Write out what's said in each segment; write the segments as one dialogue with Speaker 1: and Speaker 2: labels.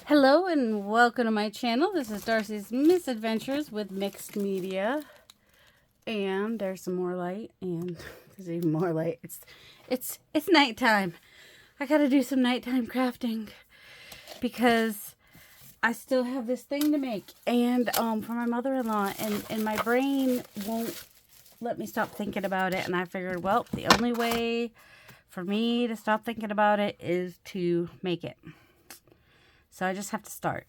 Speaker 1: Hello and welcome to my channel. This is Darcy's Misadventures with Mixed Media. And there's some more light, and there's even more light. It's nighttime. I gotta do some nighttime crafting because I still have this thing to make, and for my mother-in-law, and my brain won't let me stop thinking about it. And I figured, well, the only way for me to stop thinking about it is to make it. So I just have to start.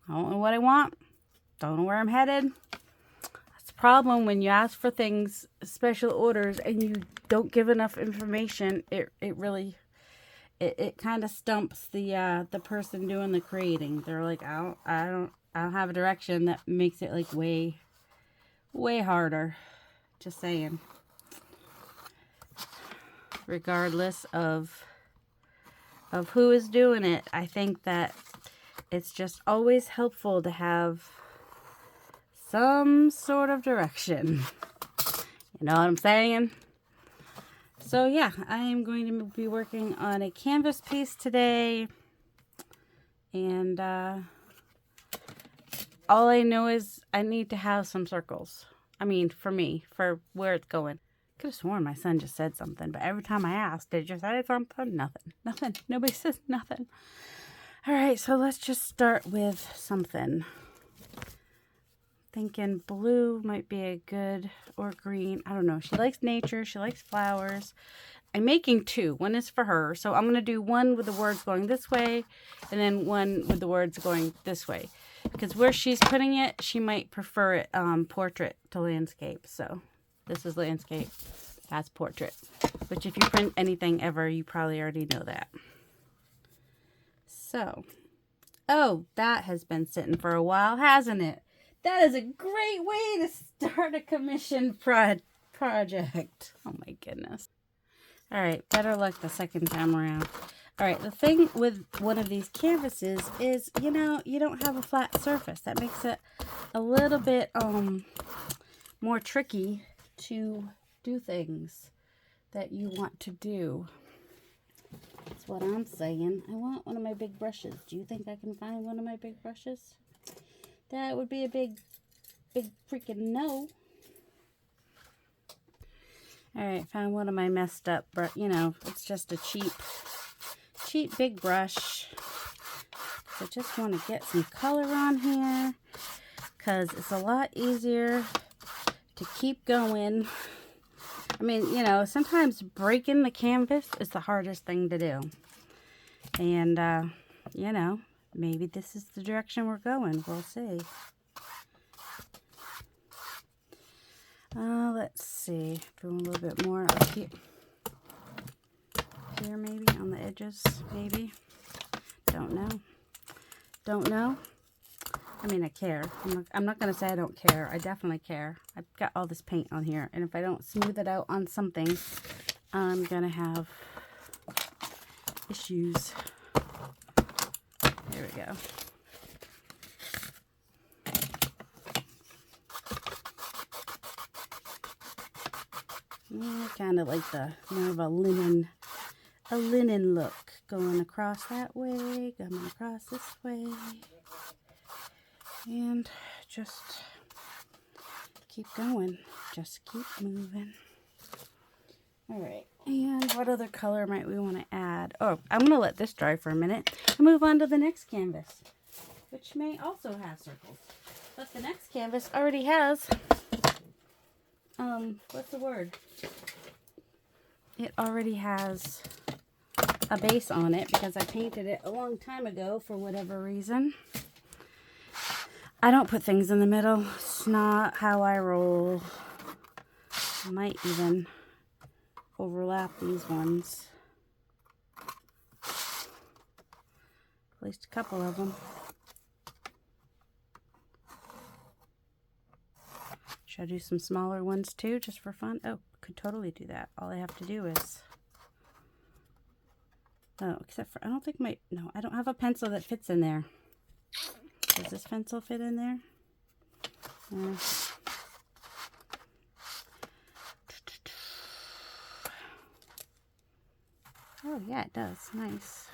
Speaker 1: I don't know what I want. Don't know where I'm headed. That's the problem when you ask for things, special orders, and you don't give enough information. It really kind of stumps the person doing the creating. They're like, I don't have a direction. That makes it like way harder. Just saying. Regardless of who is doing it, I think that it's just always helpful to have some sort of direction. You know what I'm saying? So yeah, I am going to be working on a canvas piece today. And all I know is I need to have some circles. I mean, for me, for where it's going. Could have sworn my son just said something, but every time I asked, did you say something? Nothing. Nobody says nothing. All right, so let's just start with something. Thinking blue might be a good, or green. I don't know. She likes nature. She likes flowers. I'm making two. One is for her. So I'm going to do one with the words going this way, and then one with the words going this way. Because where she's putting it, she might prefer it portrait to landscape. So this is landscape. That's portrait. Which if you print anything ever, you probably already know that. So, oh, that has been sitting for a while, hasn't it? That is a great way to start a commission project. Oh my goodness. All right, better luck the second time around. All right, the thing with one of these canvases is, you know, you don't have a flat surface. That makes it a little bit more tricky to do things that you want to do. That's what I'm saying. I want one of my big brushes. Do you think I can find one of my big brushes? That would be a big freaking no. Alright, found one of my messed up, you know, it's just a cheap big brush. I just want to get some color on here because it's a lot easier to keep going. I mean, you know, sometimes breaking the canvas is the hardest thing to do. And, you know, maybe this is the direction we're going. We'll see. Let's see. Doing a little bit more up here. Here, maybe, on the edges, maybe. Don't know. I mean, I care. I'm not going to say I don't care. I definitely care. I've got all this paint on here. And if I don't smooth it out on something, I'm going to have issues. There we go. Yeah, kind of like the more of a linen look. Going across that way, coming across this way. And just keep going. Just keep moving. Alright, and what other color might we want to add? Oh, I'm going to let this dry for a minute and move on to the next canvas, which may also have circles. But the next canvas already has, what's the word? It already has a base on it because I painted it a long time ago for whatever reason. I don't put things in the middle. It's not how I roll. I might even overlap these ones. At least a couple of them. Should I do some smaller ones too, just for fun? Oh, could totally do that. All I have to do is... Oh, except for... I don't think my... No, I don't have a pencil that fits in there. Does this pencil fit in there? Oh, yeah, it does. Nice.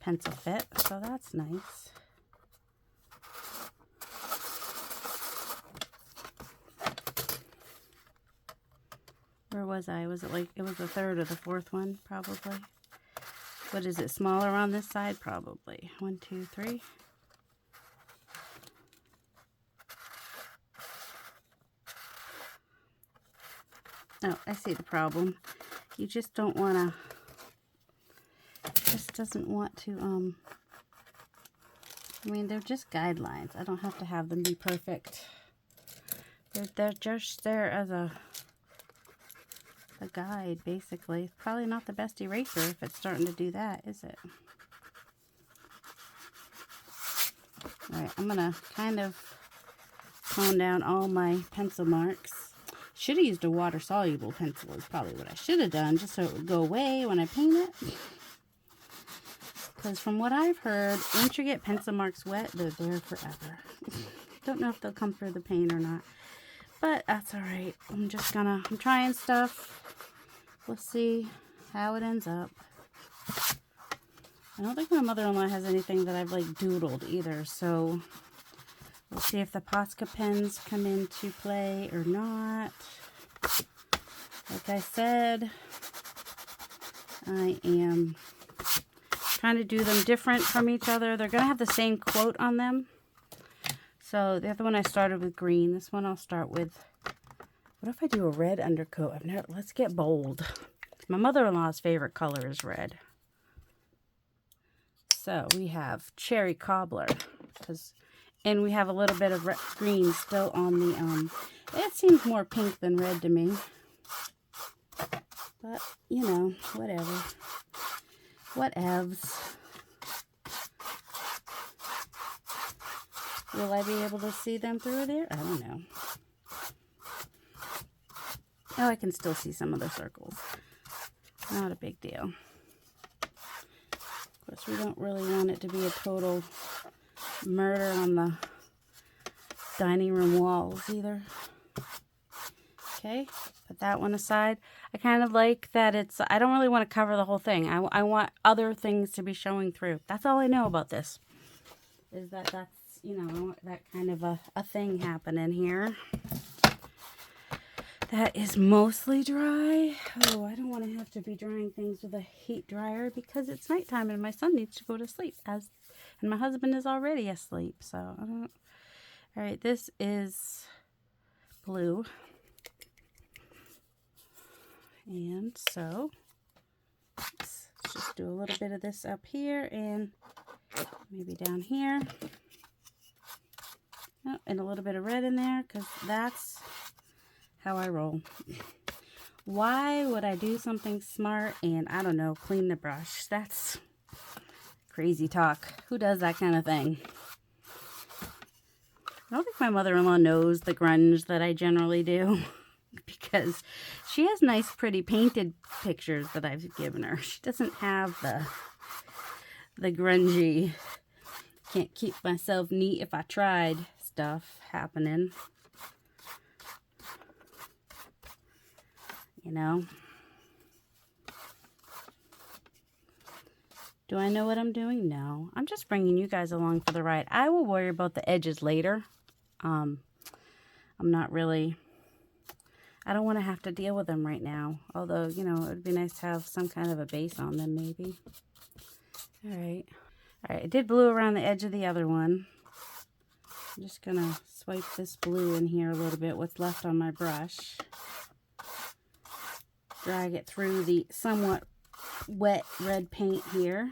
Speaker 1: pencil fit, so that's nice. Where was I? Was it like, it was the third or the fourth one, probably. What is it, smaller on this side? Probably. 1, 2, 3. Oh, I see the problem. You just don't want to, just doesn't want to, I mean, they're just guidelines. I don't have to have them be perfect. They're just there as a guide, basically. Probably not the best eraser if it's starting to do that, is it? Alright, I'm going to kind of tone down all my pencil marks. Should have used a water-soluble pencil is probably what I should have done, just so it would go away when I paint it. Because from what I've heard, once you get pencil marks wet, they're there forever. Don't know if they'll come through the paint or not. But that's alright. I'm trying stuff. We'll see how it ends up. I don't think my mother-in-law has anything that I've like doodled either, so we'll see if the Posca pens come into play or not. Like I said, I am trying to do them different from each other. They're going to have the same quote on them. So the other one I started with green. This one I'll start with, what if I do a red undercoat? Let's get bold. My mother-in-law's favorite color is red. So we have cherry cobbler, and we have a little bit of green still on the, it seems more pink than red to me. But, you know, whatever. Whatevs. Will I be able to see them through there? I don't know. Oh, I can still see some of the circles. Not a big deal. Of course, we don't really want it to be a total murder on the dining room walls either. Okay, put that one aside. I kind of like that I don't really want to cover the whole thing. I want other things to be showing through. That's all I know about this. Is that's, you know, I want that kind of a thing happening here. That is mostly dry. Oh, I don't want to have to be drying things with a heat dryer because it's nighttime and my son needs to go to sleep. And my husband is already asleep. So, I don't. All right, this is blue. And so, let's just do a little bit of this up here and maybe down here. Oh, and a little bit of red in there because that's how I roll. Why would I do something smart and, I don't know, clean the brush? That's crazy talk. Who does that kind of thing? I don't think my mother-in-law knows the grunge that I generally do because she has nice, pretty painted pictures that I've given her. She doesn't have the grungy, can't keep myself neat if I tried stuff happening. You know? Do I know what I'm doing? No. I'm just bringing you guys along for the ride. I will worry about the edges later. I'm not really, I don't want to have to deal with them right now. Although, you know, it would be nice to have some kind of a base on them maybe. Alright. Alright, I did blue around the edge of the other one. I'm just going to swipe this blue in here a little bit, what's left on my brush. Drag it through the somewhat wet red paint here.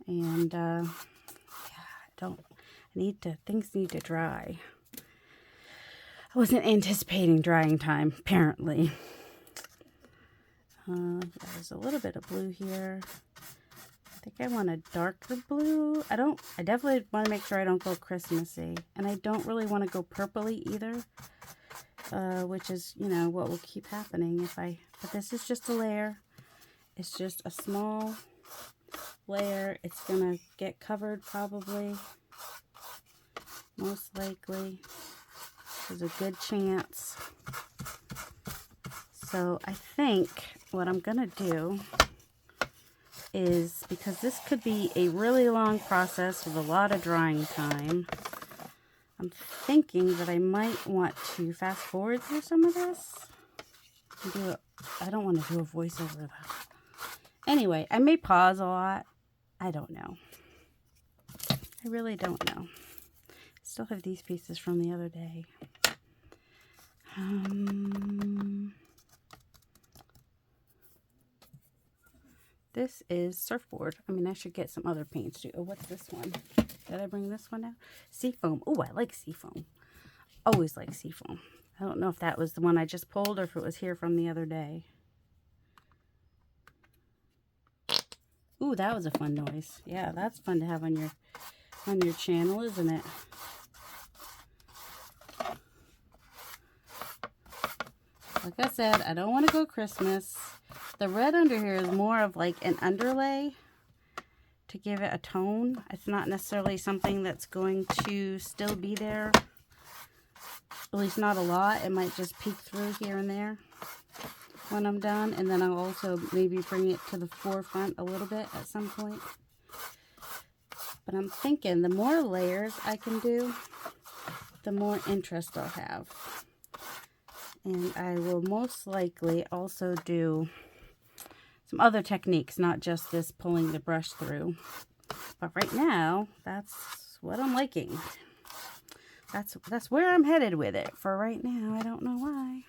Speaker 1: And, yeah, things need to dry. I wasn't anticipating drying time, apparently. There's a little bit of blue here. I think I want a darker blue. I definitely want to make sure I don't go Christmassy. And I don't really want to go purpley either. Which is, you know, what will keep happening but this is just a layer. It's just a small layer. It's gonna get covered probably, most likely. There's a good chance. So I think what I'm going to do is, because this could be a really long process with a lot of drying time, I'm thinking that I might want to fast forward through some of this. I don't want to do a voiceover though. Anyway, I may pause a lot. I don't know. I really don't know. Still have these pieces from the other day. This is surfboard. I mean, I should get some other paints too. Oh, what's this one? Did I bring this one out? Seafoam. Oh, I like seafoam. Always like seafoam. I don't know if that was the one I just pulled or if it was here from the other day. Ooh, that was a fun noise. Yeah, that's fun to have on your channel, isn't it? Like I said, I don't want to go Christmas. The red under here is more of like an underlay to give it a tone. It's not necessarily something that's going to still be there. At least not a lot. It might just peek through here and there when I'm done. And then I'll also maybe bring it to the forefront a little bit at some point. But I'm thinking the more layers I can do, the more interest I'll have. And I will most likely also do some other techniques, not just this pulling the brush through. But right now, that's what I'm liking. That's where I'm headed with it for right now. I don't know why.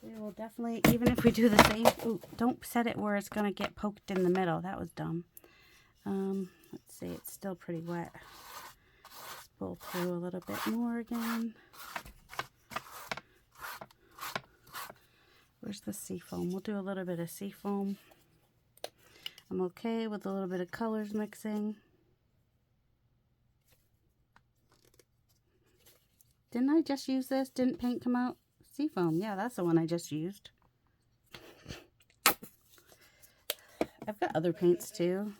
Speaker 1: We will definitely, even if we do the same, ooh, don't set it where it's going to get poked in the middle. That was dumb. Let's see, it's still pretty wet. Let's pull through a little bit more again. Where's the seafoam? We'll do a little bit of seafoam. I'm okay with a little bit of colors mixing. Didn't I just use this? Didn't paint come out? Seafoam. Yeah, that's the one I just used. I've got other paints too.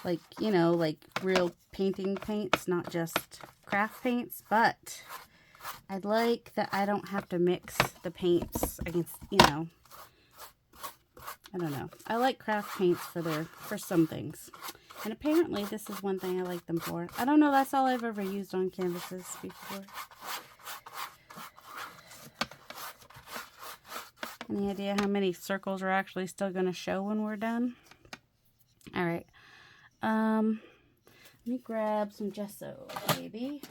Speaker 1: Like, you know, like real painting paints, not just craft paints, but I'd like that I don't have to mix the paints against, you know, I don't know. I like craft paints for some things. And apparently this is one thing I like them for. I don't know, that's all I've ever used on canvases before. Any idea how many circles are actually still going to show when we're done? All right. Let me grab some gesso, maybe.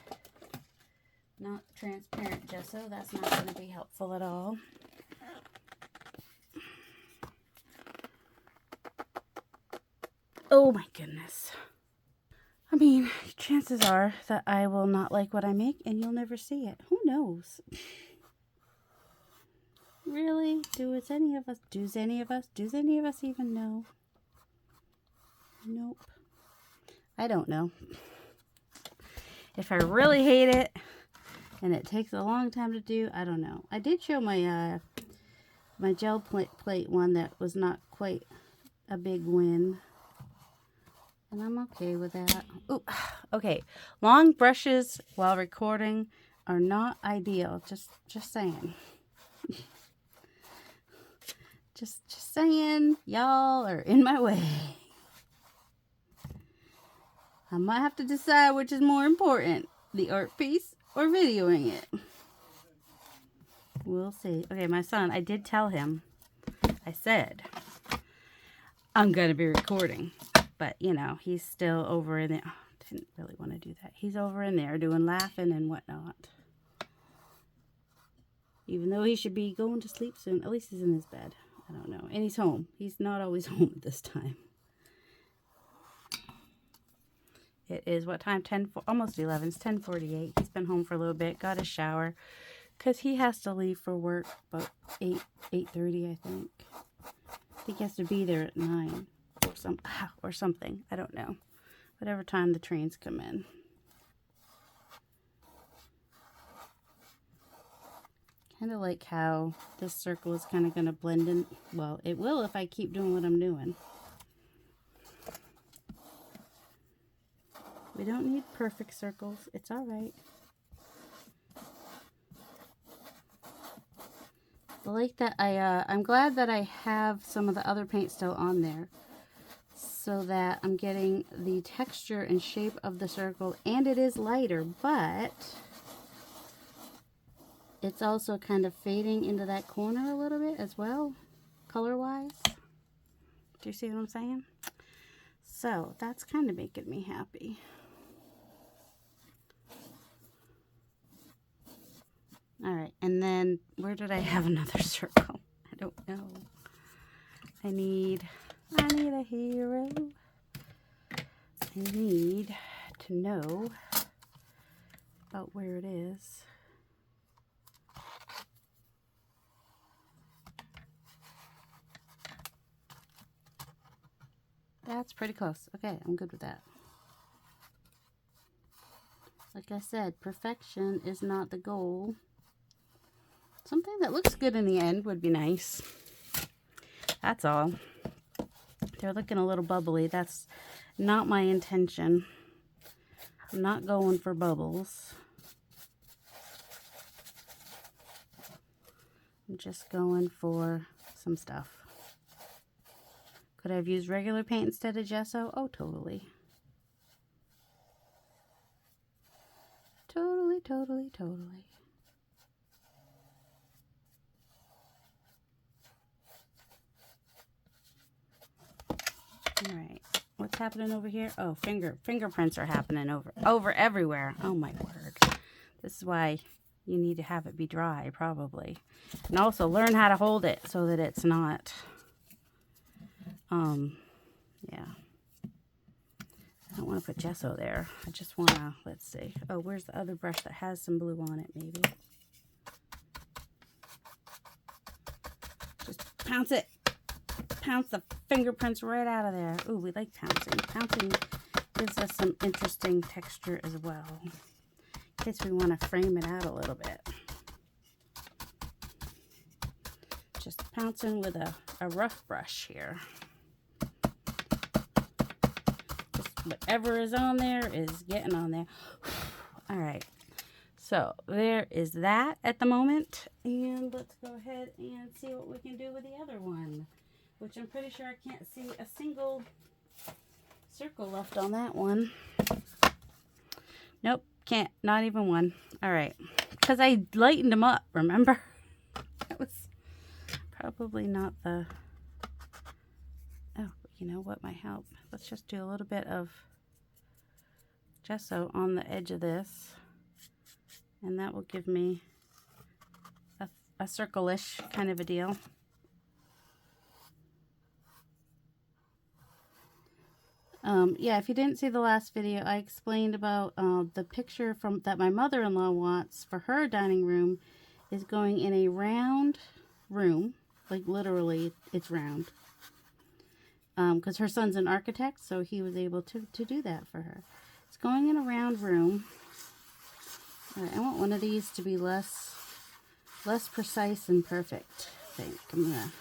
Speaker 1: Not transparent gesso. That's not going to be helpful at all. Oh my goodness. I mean, chances are that I will not like what I make and you'll never see it. Who knows? Really? Does any of us even know? Nope. I don't know. If I really hate it and it takes a long time to do, I don't know. I did show my my gel plate one that was not quite a big win. And I'm okay with that. Ooh, okay. Long brushes while recording are not ideal. Just saying. just saying, y'all are in my way. I might have to decide which is more important, the art piece or videoing it. We'll see. Okay, my son, I did tell him, I said, I'm going to be recording. But, you know, he's still over in there. Oh, didn't really want to do that. He's over in there doing laughing and whatnot. Even though he should be going to sleep soon. At least he's in his bed. I don't know. And he's home. He's not always home at this time. It is, what time? Almost 11. It's 10:48. He's been home for a little bit. Got a shower. Because he has to leave for work about 8:30, I think. I think he has to be there at 9. Or something. I don't know. Whatever time the trains come in. Kind of like how this circle is kind of going to blend in. Well, it will if I keep doing what I'm doing. We don't need perfect circles. It's all right. I like that. I'm glad that I have some of the other paint still on there, so that I'm getting the texture and shape of the circle, and it is lighter, but it's also kind of fading into that corner a little bit as well, color-wise. Do you see what I'm saying? So that's kind of making me happy. All right, and then where did I have another circle? I don't know. I need a hero. I need to know about where it is. That's pretty close. Okay, I'm good with that. Like I said, perfection is not the goal. Something that looks good in the end would be nice. That's all. They're looking a little bubbly. That's not my intention. I'm not going for bubbles. I'm just going for some stuff. Could I have used regular paint instead of gesso? Oh, totally. Totally, totally, totally. All right, what's happening over here? Oh, fingerprints are happening over everywhere. Oh my word. This is why you need to have it be dry, probably. And also learn how to hold it so that it's not, yeah. I don't want to put gesso there. I just want to, let's see. Oh, where's the other brush that has some blue on it, maybe? Just pounce it. Pounce the fingerprints right out of there. Ooh, we like pouncing. Pouncing gives us some interesting texture as well, in case we want to frame it out a little bit. Just pouncing with a rough brush here. Just whatever is on there is getting on there. All right. So there is that at the moment. And let's go ahead and see what we can do with the other one, which I'm pretty sure I can't see a single circle left on that one. Nope, can't. Not even one. All right. Because I lightened them up, remember? That was probably not the... Oh, you know what might help? Let's just do a little bit of gesso on the edge of this. And that will give me a circle-ish kind of a deal. Yeah, if you didn't see the last video, I explained about the picture that my mother-in-law wants for her dining room is going in a round room. Like, literally, it's round. Because her son's an architect, so he was able to do that for her. It's going in a round room. All right, I want one of these to be less precise and perfect, I think. I'm going to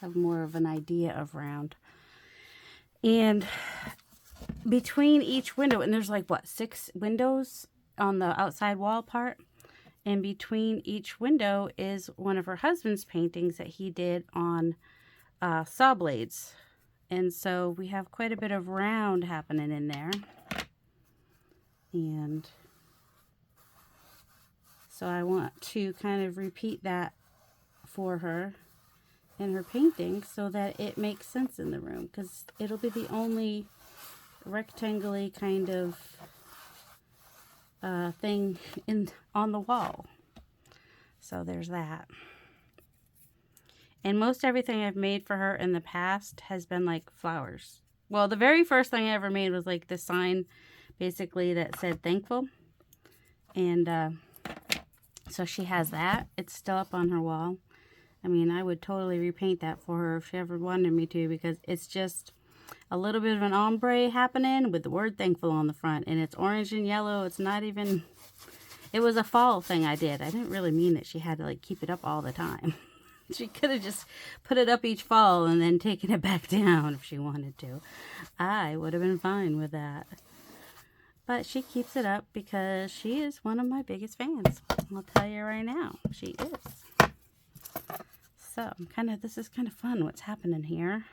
Speaker 1: have more of an idea of round. And between each window, and there's like, what, 6 windows on the outside wall part? And between each window is one of her husband's paintings that he did on saw blades. And so we have quite a bit of round happening in there. And so I want to kind of repeat that for her in her painting so that it makes sense in the room, because it'll be the only rectangular kind of thing on the wall. So there's that. And most everything I've made for her in the past has been like flowers. Well, the very first thing I ever made was like this sign basically that said thankful. And so she has that. It's still up on her wall. I mean, I would totally repaint that for her if she ever wanted me to, because it's just a little bit of an ombre happening with the word thankful on the front. And it's orange and yellow. It's not even... It was a fall thing I did. I didn't really mean that she had to, like, keep it up all the time. She could have just put it up each fall and then taken it back down if she wanted to. I would have been fine with that. But she keeps it up because she is one of my biggest fans. I'll tell you right now, she is. So this is kind of fun what's happening here.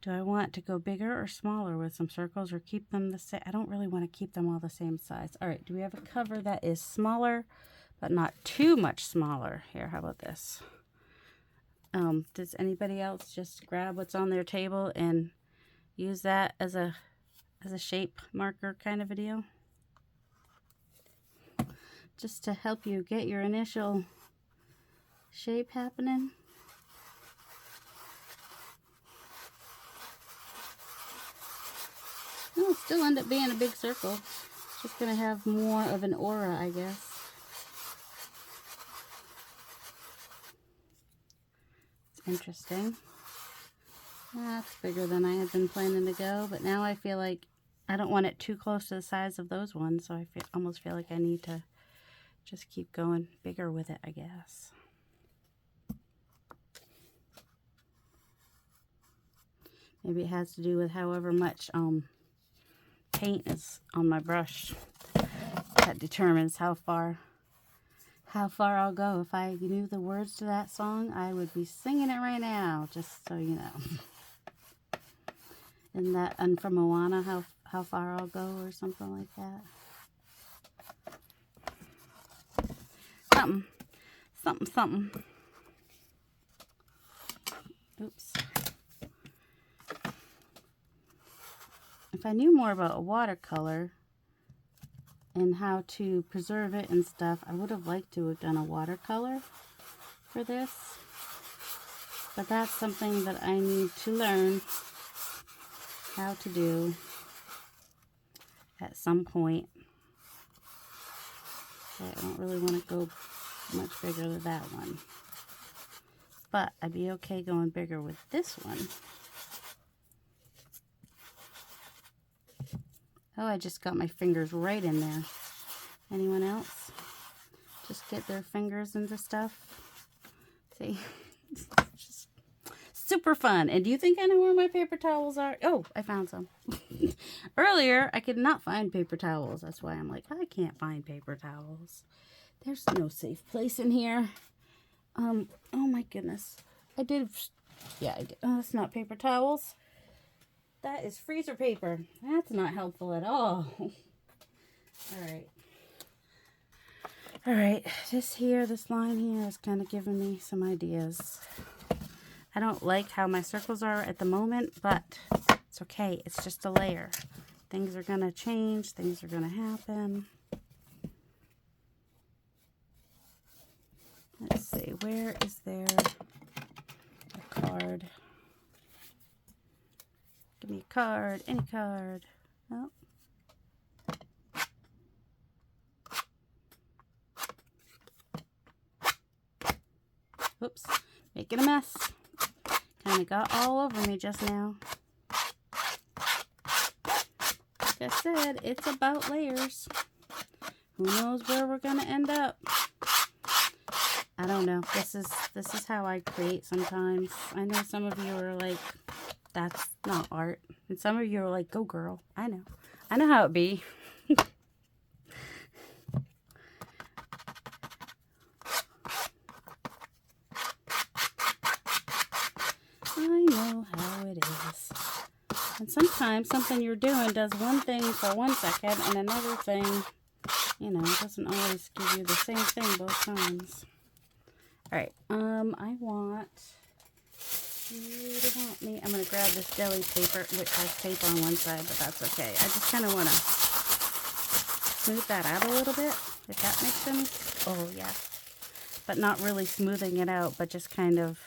Speaker 1: Do I want to go bigger or smaller with some circles, or keep them the same? I don't really want to keep them all the same size. All right, do we have a cover that is smaller, but not too much smaller? Here, how about this? Does anybody else just grab what's on their table and use that as a shape marker kind of a deal? Just to help you get your initial shape happening. It'll still end up being a big circle. It's just going to have more of an aura, I guess. It's interesting. That's bigger than I had been planning to go, but now I feel like I don't want it too close to the size of those ones, so I almost feel like I need to just keep going bigger with it, I guess. Maybe it has to do with however much paint is on my brush. That determines how far I'll go. If I knew the words to that song, I would be singing it right now, just so you know. Isn't that from Moana, how far I'll go, or something like that? Something. Oops. If I knew more about a watercolor and how to preserve it and stuff, I would have liked to have done a watercolor for this. But that's something that I need to learn how to do at some point. Okay, I don't really want to go much bigger than that one. But I'd be okay going bigger with this one. Oh, I just got my fingers right in there. Anyone else? Just get their fingers into stuff. See? It's just super fun. And do you think I know where my paper towels are? Oh, I found some. Earlier, I could not find paper towels. That's why I'm like, I can't find paper towels. There's no safe place in here. Oh my goodness. I did. Oh, that's not paper towels. That is freezer paper. That's not helpful at all. All right. This line here is kind of giving me some ideas. I don't like how my circles are at the moment, but it's okay. It's just a layer. Things are going to change. Things are going to happen. Let's see. Where is there a card? Give me a card. Any card. Oh. Oops. Making a mess. Kind of got all over me just now. Like I said, it's about layers. Who knows where we're going to end up? I don't know. This is how I create sometimes. I know some of you are like, that's not art. And some of you are like, go girl. I know. I know how it be. I know how it is. And sometimes something you're doing does one thing for 1 second and another thing, doesn't always give you the same thing both times. All right, I want you to want me. I'm going to grab this deli paper, which has tape on one side, but that's okay. I just kind of want to smooth that out a little bit, if that makes sense. Oh, yeah. But not really smoothing it out, but just kind of,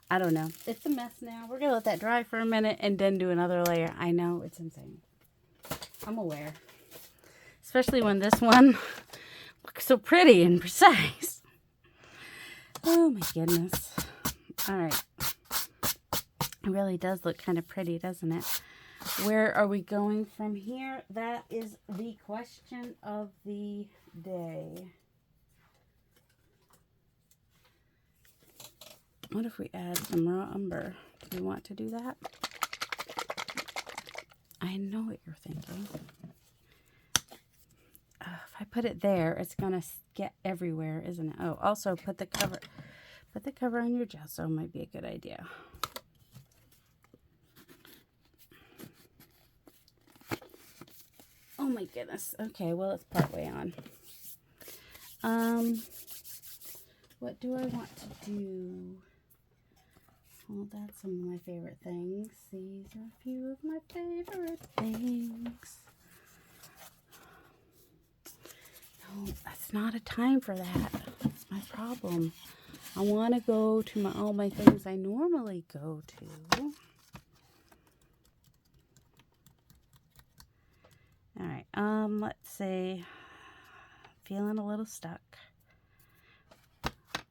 Speaker 1: I don't know. It's a mess now. We're going to let that dry for a minute and then do another layer. I know, it's insane. I'm aware. Especially when this one looks so pretty and precise. Oh my goodness. All right. It really does look kind of pretty, doesn't it? Where are we going from here? That is the question of the day. What if we add some raw umber? Do we want to do that? I know what you're thinking. If I put it there, it's going to get everywhere, isn't it? Oh, also put the put the cover on your gesso might be a good idea. Oh my goodness. Okay, well, it's partway on. What do I want to do? Well, that's some of my favorite things. These are a few of my favorite things. No, that's not a time for that. That's my problem. I want to go to all my things I normally go to. All right, let's see. Feeling a little stuck.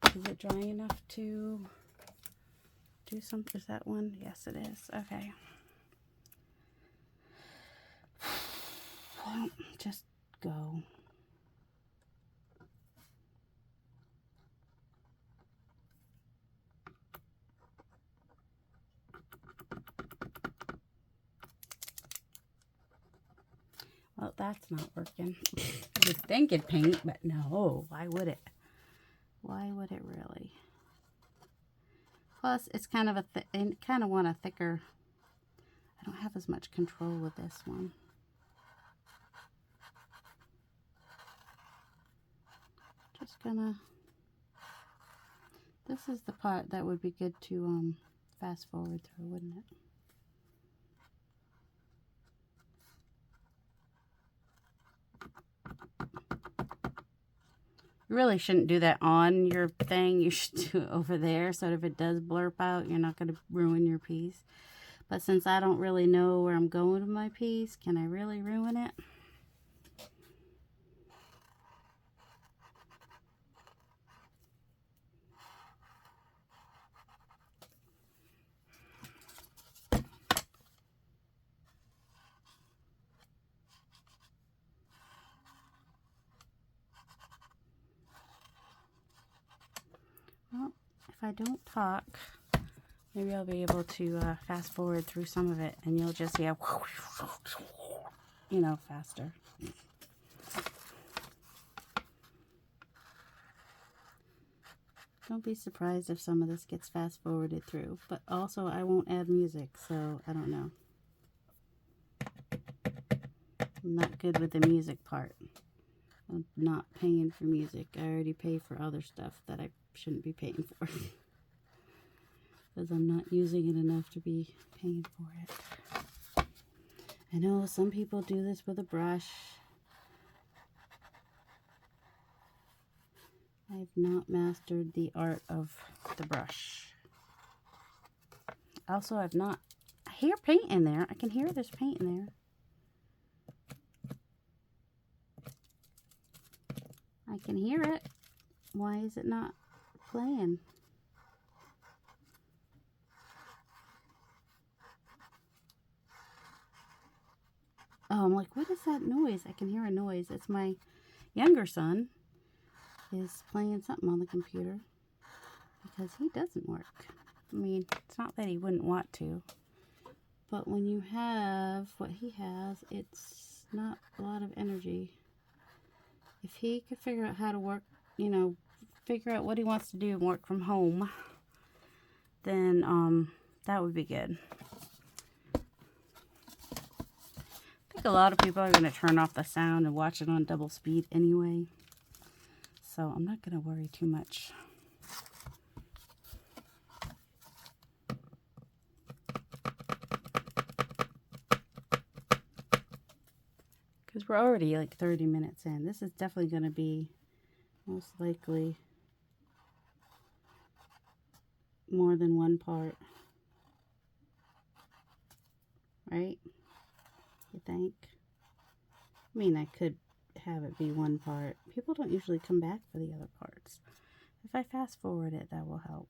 Speaker 1: Is it dry enough to do something? Is that one? Yes, it is. Okay. Well, just go. Well, that's not working. You'd think it'd paint, but no. Why would it? Why would it really? Plus, it's kind of kind of want a thicker. I don't have as much control with this one. Just gonna. This is the part that would be good to fast forward through, wouldn't it? You really shouldn't do that on your thing. You should do it over there so that if it does blurp out, you're not going to ruin your piece. But since I don't really know where I'm going with my piece, can I really ruin it? Well, if I don't talk, maybe I'll be able to fast forward through some of it, and you'll just hear, you know, faster. Don't be surprised if some of this gets fast forwarded through, but also I won't add music, so I don't know. I'm not good with the music part. I'm not paying for music. I already pay for other stuff that I shouldn't be paying for. Because I'm not using it enough to be paying for it. I know some people do this with a brush. I've not mastered the art of the brush. Also, I hear paint in there. I can hear there's paint in there. I can hear it. Why is it not playing? Oh, I'm like, what is that noise? I can hear a noise. It's my younger son is playing something on the computer because he doesn't work. I mean, it's not that he wouldn't want to, but when you have what he has, it's not a lot of energy. If he could figure out how to work, you know, figure out what he wants to do and work from home, then that would be good. I think a lot of people are going to turn off the sound and watch it on double speed anyway. So I'm not going to worry too much. Because we're already like 30 minutes in. This is definitely going to be most likely more than one part. Right? You think? I mean, I could have it be one part. People don't usually come back for the other parts. If I fast forward it, that will help.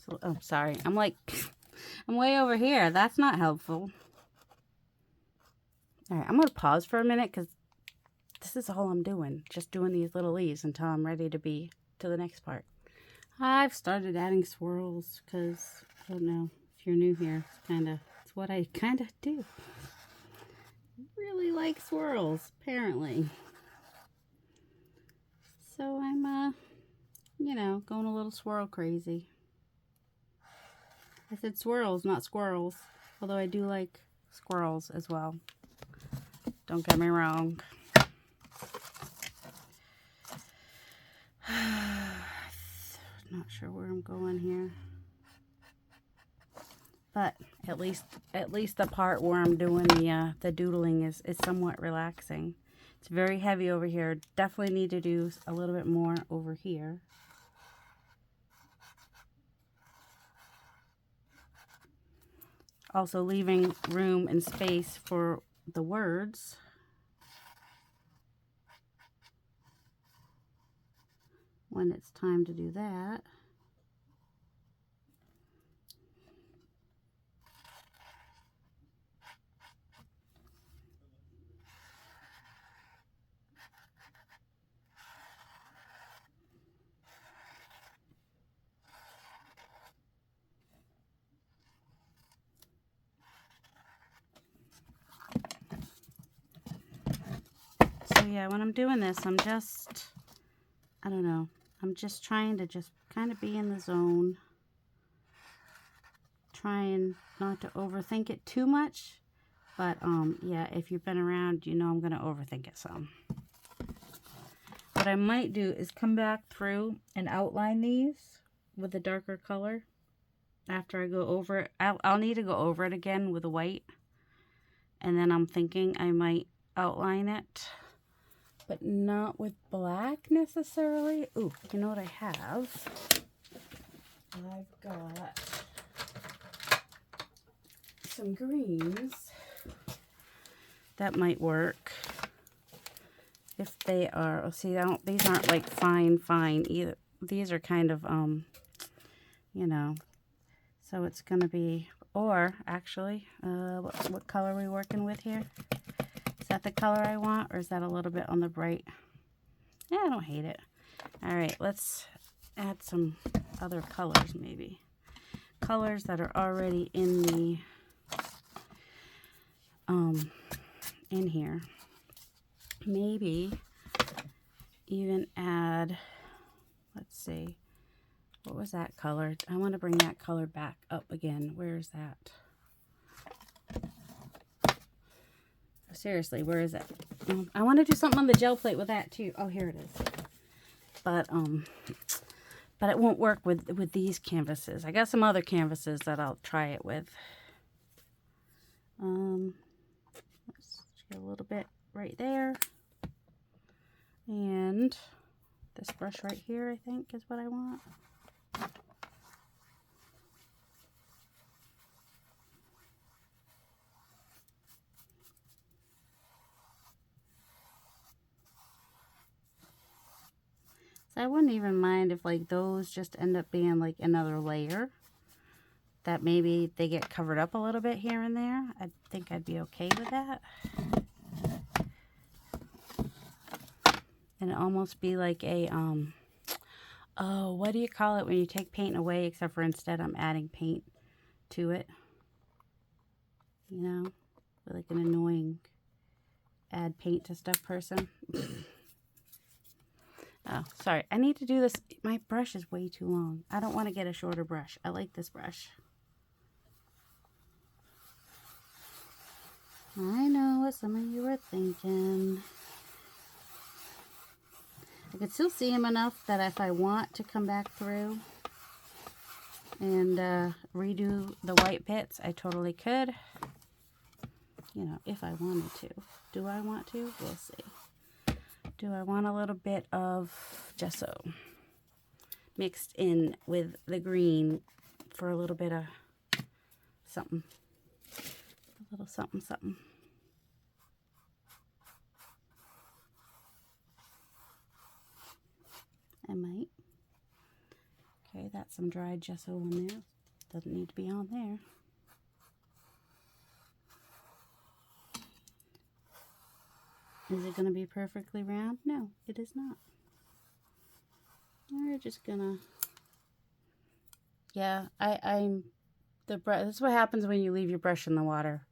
Speaker 1: So, oh, sorry. I'm like, I'm way over here. That's not helpful. All right, I'm going to pause for a minute because this is all I'm doing. Just doing these little leaves until I'm ready to be to the next part. I've started adding swirls because, I don't know if if you're new here, it's what I kind of do. Really like swirls, apparently. So I'm, you know, going a little swirl crazy. I said swirls, not squirrels. Although I do like squirrels as well. Don't get me wrong. Not sure where I'm going here. But at least the part where I'm doing the doodling is somewhat relaxing. It's very heavy over here. Definitely need to do a little bit more over here. Also leaving room and space for the words. When it's time to do that. So yeah, when I'm doing this, I don't know, I'm just trying to just kind of be in the zone. Trying not to overthink it too much. But yeah, if you've been around, you know I'm going to overthink it some. What I might do is come back through and outline these with a darker color. After I go over it, I'll need to go over it again with a white. And then I'm thinking I might outline it, but not with black necessarily. Ooh, you know what I have? I've got some greens. That might work. If they are, see, these aren't like fine either. These are kind of, you know, so it's going to be, or actually, what color are we working with here? Is that the color I want, or is that a little bit on the bright? Yeah, I don't hate it. All right, let's add some other colors maybe. Colors that are already in the, in here. Maybe even add, let's see, what was that color? I want to bring that color back up again. Where is that? Seriously, where is it? I want to do something on the gel plate with that too. Oh, here it is. But it won't work with these canvases. I got some other canvases that I'll try it with. Let's get a little bit right there. And this brush right here, I think, is what I want. So I wouldn't even mind if like those just end up being like another layer. That maybe they get covered up a little bit here and there. I think I'd be okay with that. And almost be like a, oh, what do you call it when you take paint away, except for instead I'm adding paint to it? You know, like an annoying add paint to stuff person. Oh, sorry. I need to do this. My brush is way too long. I don't want to get a shorter brush. I like this brush. I know what some of you were thinking. I can still see them enough that if I want to come back through and redo the white bits, I totally could. You know, if I wanted to. Do I want to? We'll see. Do I want a little bit of gesso mixed in with the green for a little bit of something? A little something, something. I might. Okay, that's some dried gesso on there. Doesn't need to be on there. Is it going to be perfectly round? No, it is not. We're just gonna, yeah, I'm That's what happens when you leave your brush in the water.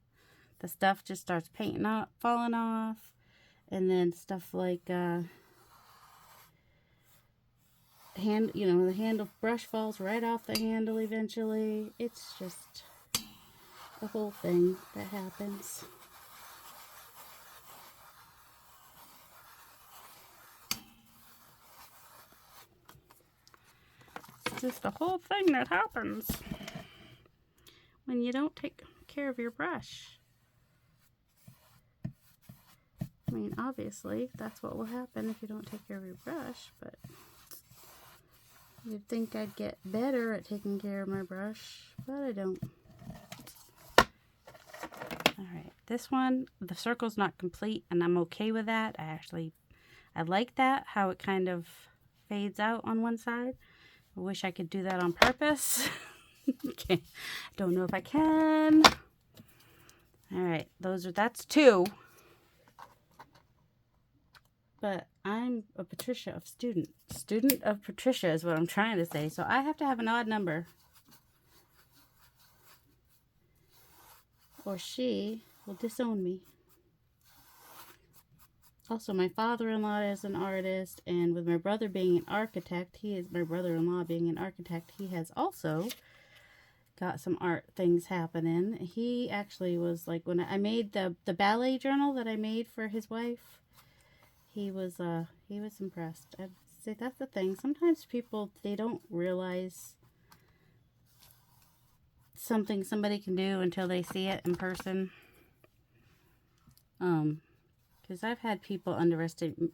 Speaker 1: The stuff just starts painting out, falling off, and then stuff like the handle brush falls right off the handle eventually. It's just the whole thing that happens. It's just a whole thing that happens when you don't take care of your brush. I mean, obviously, that's what will happen if you don't take care of your brush, but you'd think I'd get better at taking care of my brush, but I don't. Alright, this one, the circle's not complete, and I'm okay with that. I like that, how it kind of fades out on one side. I wish I could do that on purpose. Okay, don't know if I can. Alright, that's 2. But I'm a Patricia of student. Student of Patricia is what I'm trying to say. So I have to have an odd number, or she will disown me. Also, my father-in-law is an artist, and with my brother being an architect, my brother-in-law being an architect, he has also got some art things happening. He actually was like, when I made the ballet journal that I made for his wife, he was impressed. I'd say that's the thing. Sometimes people, they don't realize something somebody can do until they see it in person. Because I've had people underestimate.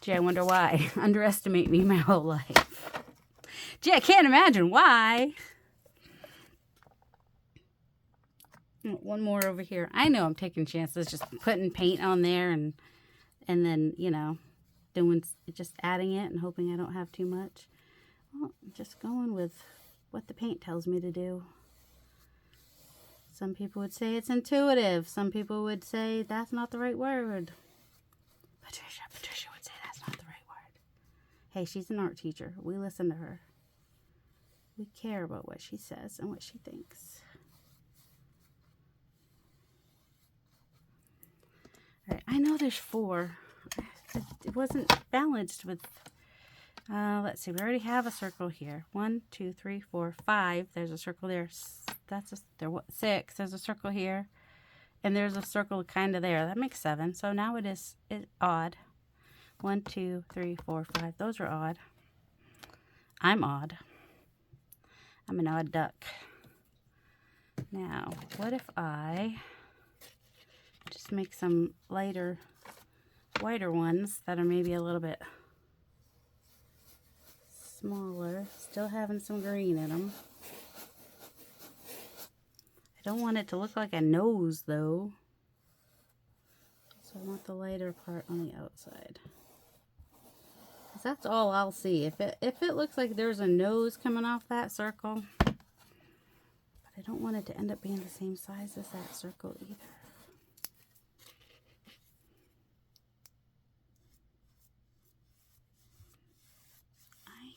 Speaker 1: Gee, I wonder why. Underestimate me my whole life. Gee, I can't imagine why. One more over here. I know I'm taking chances, just putting paint on there and then, just adding it and hoping I don't have too much. Well, I'm just going with what the paint tells me to do. Some people would say it's intuitive. Some people would say that's not the right word. Patricia would say that's not the right word. Hey, she's an art teacher. We listen to her. We care about what she says and what she thinks. All right, I know there's 4. It wasn't balanced with, let's see, we already have a circle here. 1, 2, 3, 4, 5. There's a circle there. There 6. There's a circle here. And there's a circle kind of there. That makes 7. So now it's odd. 1, 2, 3, 4, 5. Those are odd. I'm odd. I'm an odd duck. Now, what if I just make some whiter ones that are maybe a little bit smaller, still having some green in them. I don't want it to look like a nose though, so I want the lighter part on the outside, because that's all I'll see. If it looks like there's a nose coming off that circle, but I don't want it to end up being the same size as that circle either.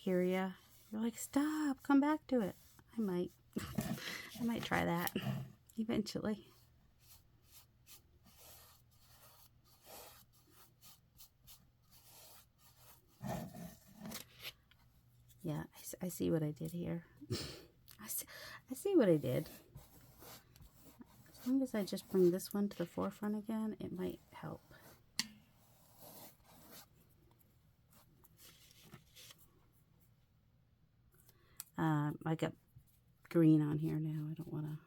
Speaker 1: Hear ya. You're like, stop, come back to it. I might try that eventually. Yeah, I see what I did here. I see what I did. As long as I just bring this one to the forefront again, it might help. I got green on here now. I don't want to.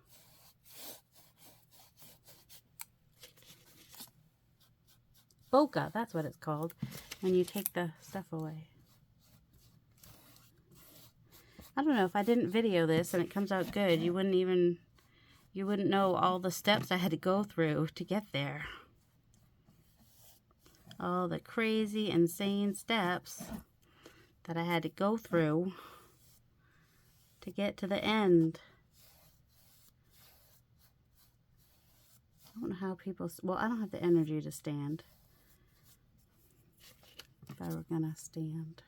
Speaker 1: Bokeh, that's what it's called, when you take the stuff away. I don't know, if I didn't video this and it comes out good, you wouldn't know all the steps I had to go through to get there. All the crazy, insane steps that I had to go through to get to the end. I don't know how people, well, I don't have the energy to stand. If I were gonna stand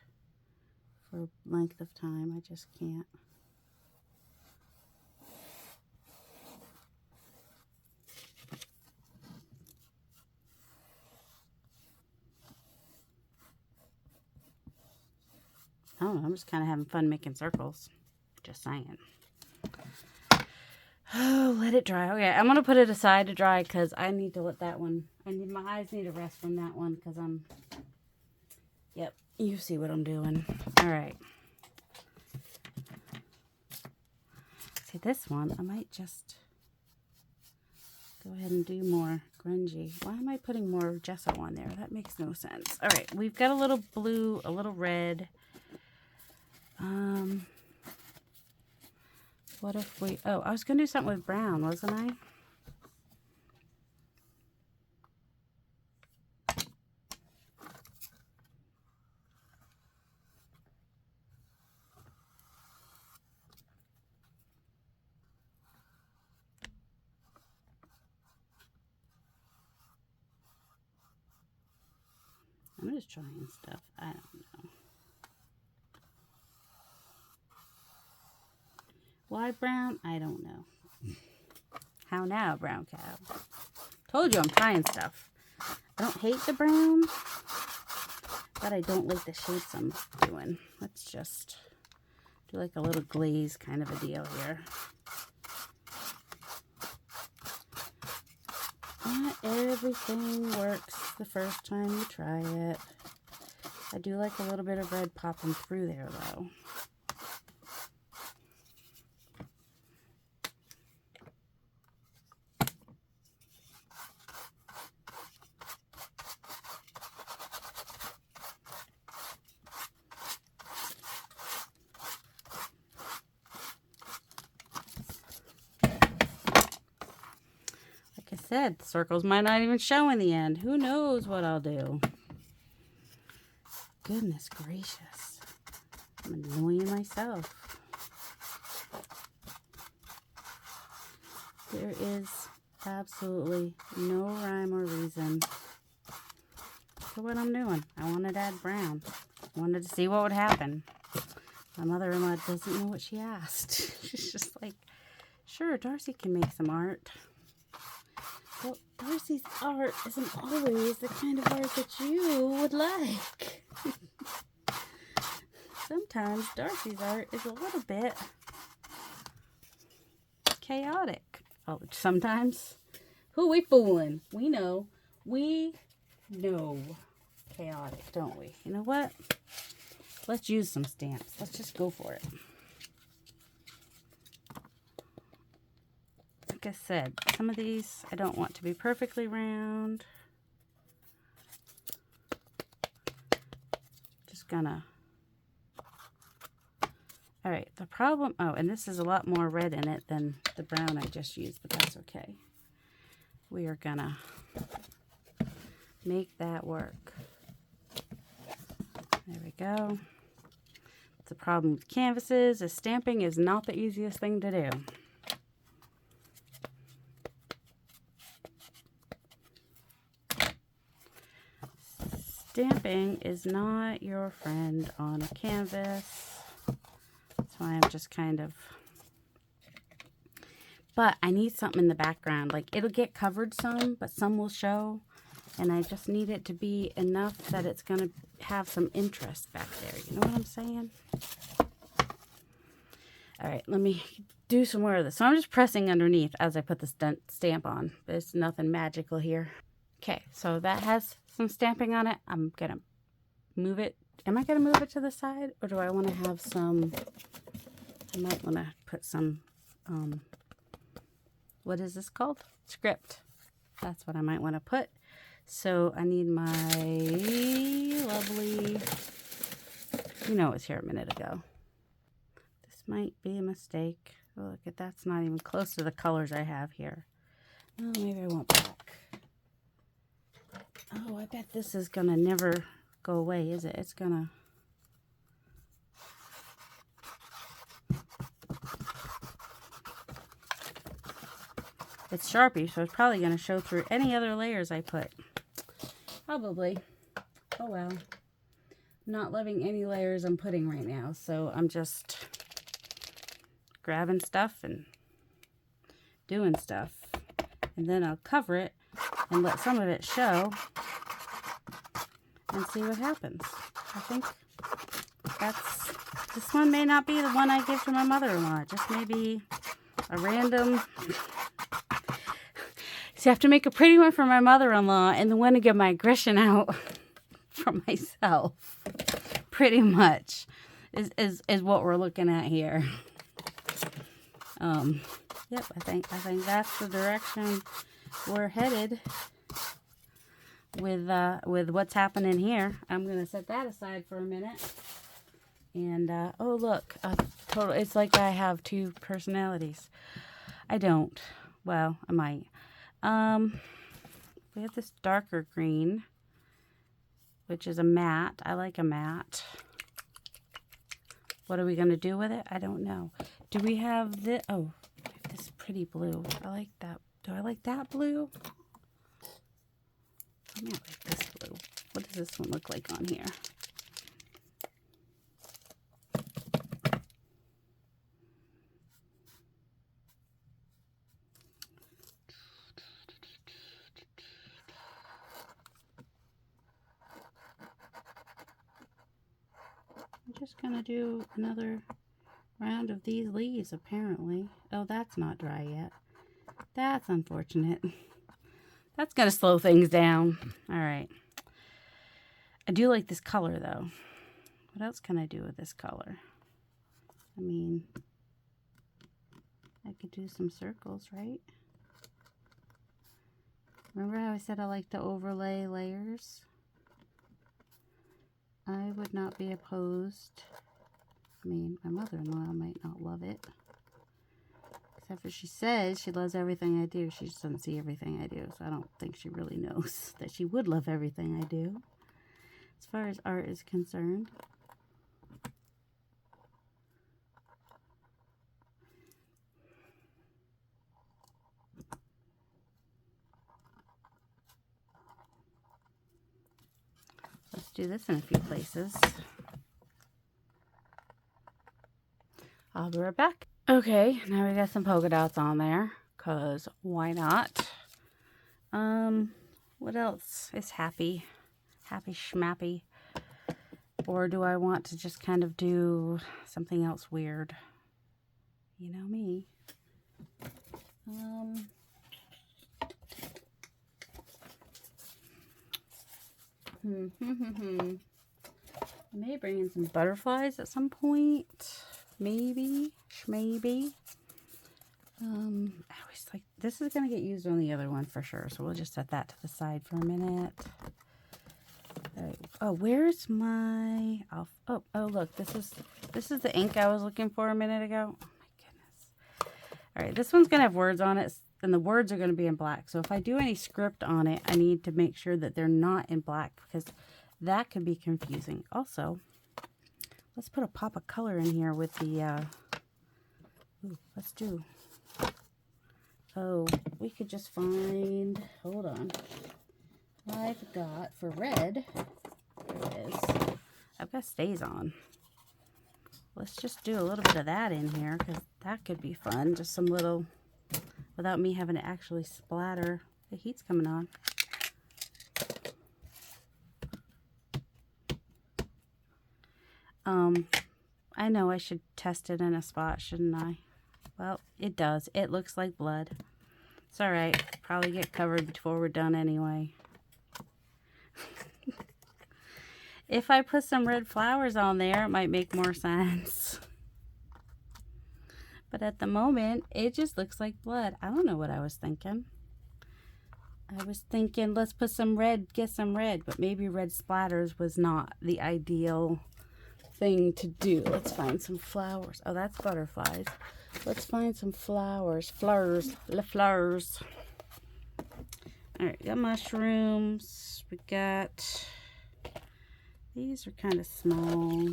Speaker 1: for length of time. I just can't. I don't know, I'm just kind of having fun making circles. Just saying. Oh, let it dry. Okay, I'm going to put it aside to dry because I need to let that one, my eyes need to rest from that one because yep, you see what I'm doing. All right. See, this one, I might just go ahead and do more grungy. Why am I putting more gesso on there? That makes no sense. All right, we've got a little blue, a little red. What if we, oh, I was going to do something with brown, wasn't I? I'm just trying stuff. I don't know. Why brown? I don't know. How now, brown cow? Told you I'm trying stuff. I don't hate the brown, but I don't like the shapes I'm doing. Let's just do like a little glaze kind of a deal here. Not everything works the first time you try it. I do like a little bit of red popping through there though. Like I said, the circles might not even show in the end. Who knows what I'll do? Goodness gracious. I'm annoying myself. There is absolutely no rhyme or reason for what I'm doing. I wanted to add brown. I wanted to see what would happen. My mother-in-law doesn't know what she asked. She's just like, sure, Darcy can make some art. Well, Darcy's art isn't always the kind of art that you would like. Sometimes Darcy's art is a little bit chaotic. Oh, sometimes. Who we fooling? We know. We know chaotic, don't we? You know what? Let's use some stamps. Let's just go for it. Like I said, some of these I don't want to be perfectly round. Just gonna... Alright, the problem... Oh, and this is a lot more red in it than the brown I just used, but that's okay. We are gonna make that work. There we go. The problem with canvases is stamping is not the easiest thing to do. Stamping is not your friend on a canvas. That's why I'm just kind of... But I need something in the background. Like, it'll get covered some, but some will show. And I just need it to be enough that it's going to have some interest back there. You know what I'm saying? Alright, let me do some more of this. So I'm just pressing underneath as I put the stamp on. There's nothing magical here. Okay, so that has some stamping on it. I'm going to move it. Am I going to move it to the side? Or do I want to have some... I might want to put some... what is this called? Script. That's what I might want to put. So I need my lovely... You know it was here a minute ago. This might be a mistake. Oh, look at that's not even close to the colors I have here. Oh, maybe I want black. Oh, I bet this is gonna never go away, is it? It's gonna... It's Sharpie, so it's probably gonna show through any other layers I put. Probably. Oh well. not loving any layers I'm putting right now. So I'm just grabbing stuff and doing stuff. And then I'll cover it and let some of it show and see what happens. I think this one may not be the one I give to my mother-in-law. It just may be a random. So I have to make a pretty one for my mother-in-law and the one to get my aggression out for myself. Pretty much is what we're looking at here. Yep, I think that's the direction we're headed with what's happening here. I'm gonna set that aside for a minute. And oh look, it's like I have two personalities. I don't. Well, I might. We have this darker green, which is a matte. I like a matte. What are we gonna do with it? I don't know. Do we have this? Oh, we have this pretty blue. I like that. Do I like that blue? I might like this blue. What does this one look like on here? I'm just gonna do another round of these leaves apparently. Oh, that's not dry yet. That's unfortunate. That's gonna slow things down. All right. I do like this color though. What else can I do with this color? I mean, I could do some circles, right? Remember how I said I like to overlay layers? I would not be opposed. I mean, my mother-in-law might not love it. Except for she says she loves everything I do. She just doesn't see everything I do. So I don't think she really knows that she would love everything I do. As far as art is concerned. Let's do this in a few places. I'll be right back. Okay, now we got some polka dots on there, cause why not? What else is happy schmappy? Or do I want to just kind of do something else weird? You know me. I may bring in some butterflies at some point. Maybe, schmaybe. I always like, this is going to get used on the other one for sure. So we'll just set that to the side for a minute. All right. Oh, where's my, oh, look, this is the ink I was looking for a minute ago. Oh my goodness. All right. This one's going to have words on it and the words are going to be in black. So if I do any script on it, I need to make sure that they're not in black because that could be confusing. Also, let's put a pop of color in here with the, let's do, oh, we could just find, hold on. I've got, for red, there it is, I've got stays on. Let's just do a little bit of that in here because that could be fun. Just some little, without me having to actually splatter. The heat's coming on. I know I should test it in a spot, shouldn't I? Well, it does. It looks like blood. It's all right. Probably get covered before we're done anyway. If I put some red flowers on there, it might make more sense. But at the moment, it just looks like blood. I don't know what I was thinking. I was thinking, let's put some red, get some red. But maybe red splatters was not the ideal thing to do. Let's find some flowers. Oh, that's butterflies. Let's find some flowers. Flowers. Le flowers. Alright, we got mushrooms. We got... These are kind of small.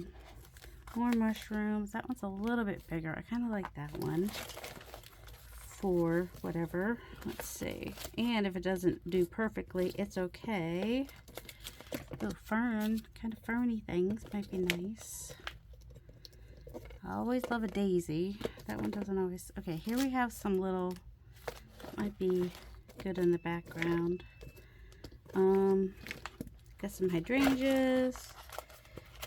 Speaker 1: More mushrooms. That one's a little bit bigger. I kind of like that one. For whatever. Let's see. And if it doesn't do perfectly, it's okay. Oh, fern, kind of ferny things might be nice. I always love a daisy. That one doesn't always. Okay, here we have some little, that might be good in the background. Got some hydrangeas.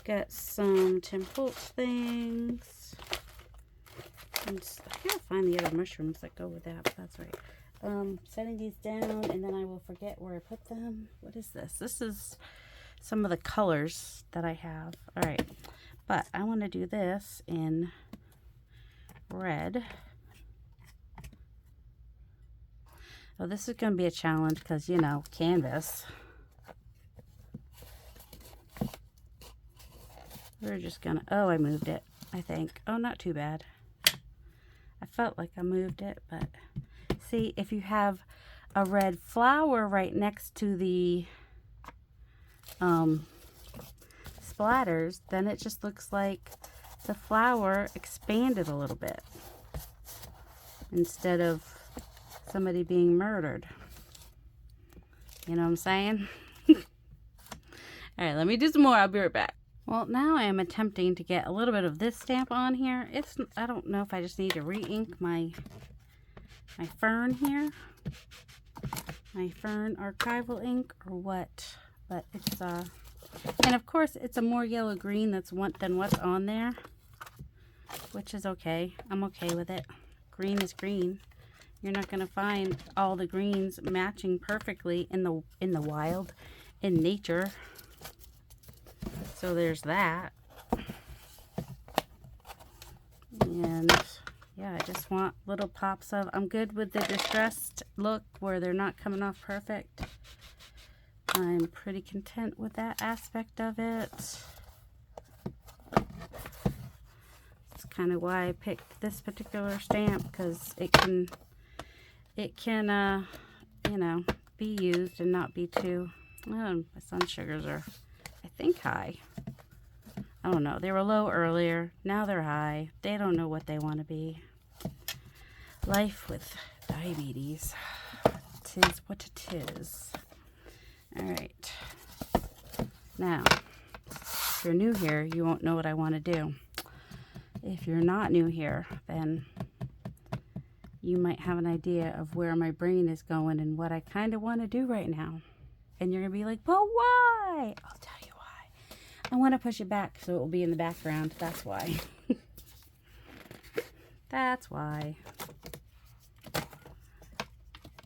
Speaker 1: Got some Tim Holtz things. I gotta find the other mushrooms that go with that, but that's right. Setting these down, and then I will forget where I put them. What is this? This is some of the colors that I have. All right, but I want to do this in red. Oh, this is going to be a challenge because, you know, canvas. We're just going to, oh, I moved it, I think. Oh, not too bad. I felt like I moved it, but see, if you have a red flower right next to the splatters, then it just looks like the flower expanded a little bit instead of somebody being murdered. You know what I'm saying? All right, let me do some more. I'll be right back. Well, now I am attempting to get a little bit of this stamp on here. I don't know if I just need to re-ink my fern here. My fern archival ink or what. But it's, and of course it's a more yellow green than what's on there. Which is okay. I'm okay with it. Green is green. You're not going to find all the greens matching perfectly in the wild, in nature. So there's that. And yeah, I just want little pops of, I'm good with the distressed look where they're not coming off perfect. I'm pretty content with that aspect of it. That's kind of why I picked this particular stamp, because it can you know, be used and not be too, oh, my sun sugars are, I think, high. I don't know. They were low earlier. Now they're high. They don't know what they want to be. Life with diabetes. Tis what it is. All right. Now, if you're new here, you won't know what I want to do. If you're not new here, then you might have an idea of where my brain is going and what I kind of want to do right now. And you're going to be like, but why? I'll tell you why. I want to push it back so it will be in the background. That's why. That's why.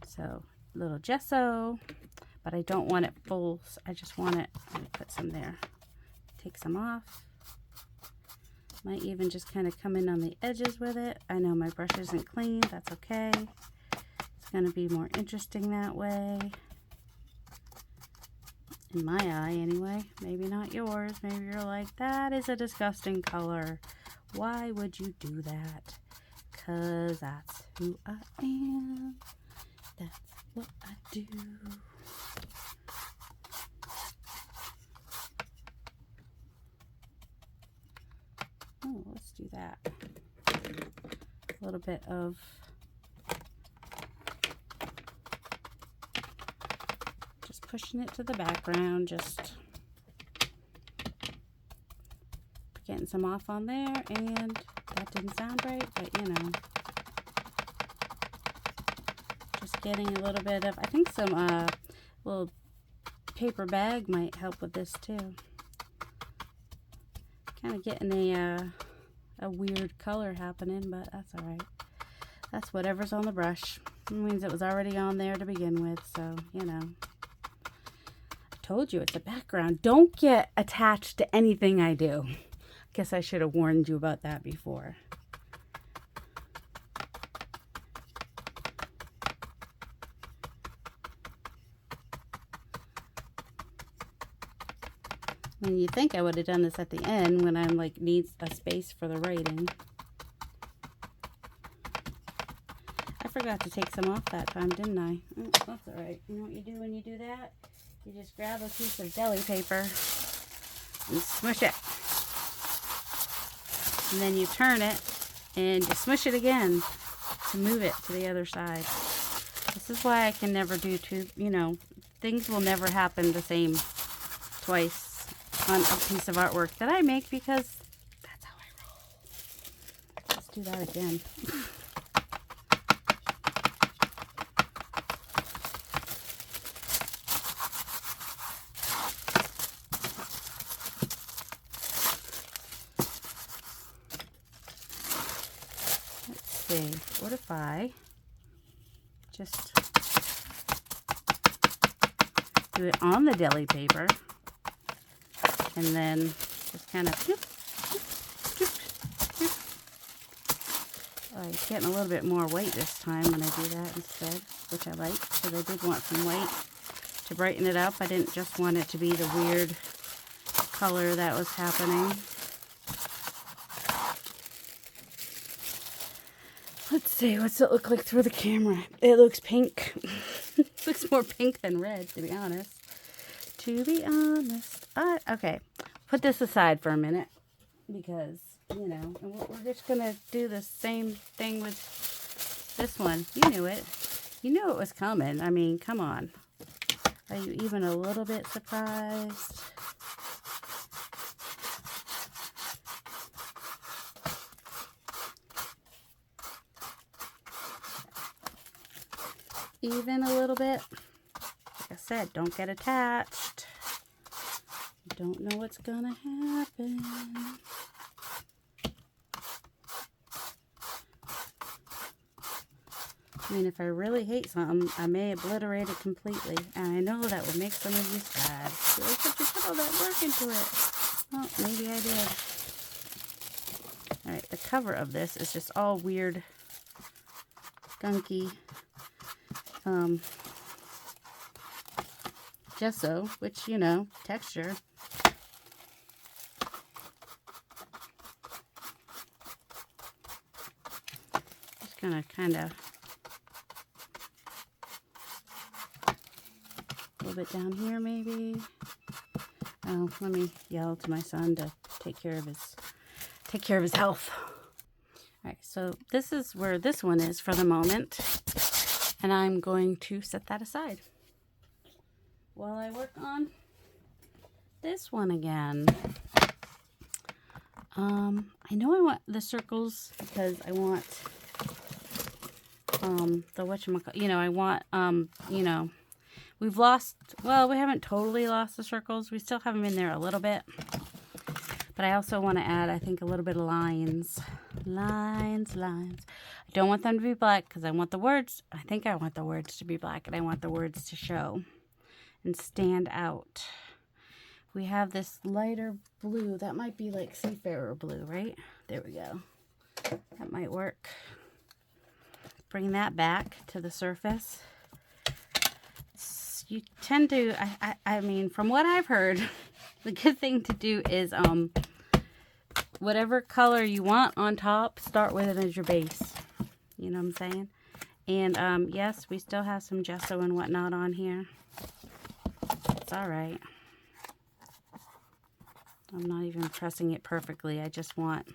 Speaker 1: So, little gesso. But I don't want it full. I just want it. Let me put some there. Take some off. Might even just kind of come in on the edges with it. I know my brush isn't clean. That's okay. It's going to be more interesting that way. In my eye, anyway. Maybe not yours. Maybe you're like, that is a disgusting color. Why would you do that? Because that's who I am. That's what I do. Oh, let's do that. A little bit of just pushing it to the background, just getting some off on there, and that didn't sound right, but you know, just getting a little bit of, I think some little paper bag might help with this too. Kind of getting a weird color happening, but that's all right. That's whatever's on the brush. It means it was already on there to begin with, so you know. I told you it's a background. Don't get attached to anything I do. Guess I should have warned you about that before. And you think I would have done this at the end when I'm like needs a space for the writing. I forgot to take some off that time, didn't I? Oh, that's all right. You know what you do when you do that? You just grab a piece of deli paper and smush it. And then you turn it and you smush it again to move it to the other side. This is why I can never do two, you know, things will never happen the same twice on a piece of artwork that I make because that's how I roll. Let's do that again. Let's see, what if I just do it on the deli paper and then just kind of it's getting a little bit more white this time when I do that instead, which I like, because I did want some white to brighten it up. I didn't just want it to be the weird color that was happening. Let's see, what's it look like through the camera? It looks pink. Looks more pink than red, to be honest. Okay, put this aside for a minute because, you know, and we're just going to do the same thing with this one. You knew it. You knew it was coming. I mean, come on. Are you even a little bit surprised? Even a little bit. Like I said, don't get attached. You don't know what's gonna happen. I mean, if I really hate something, I may obliterate it completely. And I know that would make some of you sad. You're like, but you put all that work into it. Well, maybe I did. Alright, the cover of this is just all weird, gunky gesso, which, you know, texture. Just gonna kind of a little bit down here maybe. Oh, let me yell to my son to take care of his health. All right, so this is where this one is for the moment, and I'm going to set that aside while I work on this one again. I know I want the circles because I want the whatchamacallit, you know, I want you know, we've lost, well, we haven't totally lost the circles. We still have them in there a little bit. But I also want to add, I think, a little bit of lines. Lines. I don't want them to be black because I want the words, I think I want the words to be black, and I want the words to show and stand out. We have this lighter blue. That might be like seafarer blue, right? There we go. That might work. Bring that back to the surface. You tend to, I mean, from what I've heard, the good thing to do is whatever color you want on top, start with it as your base. You know what I'm saying? And yes, we still have some gesso and whatnot on here. It's all right. I'm not even pressing it perfectly. I just want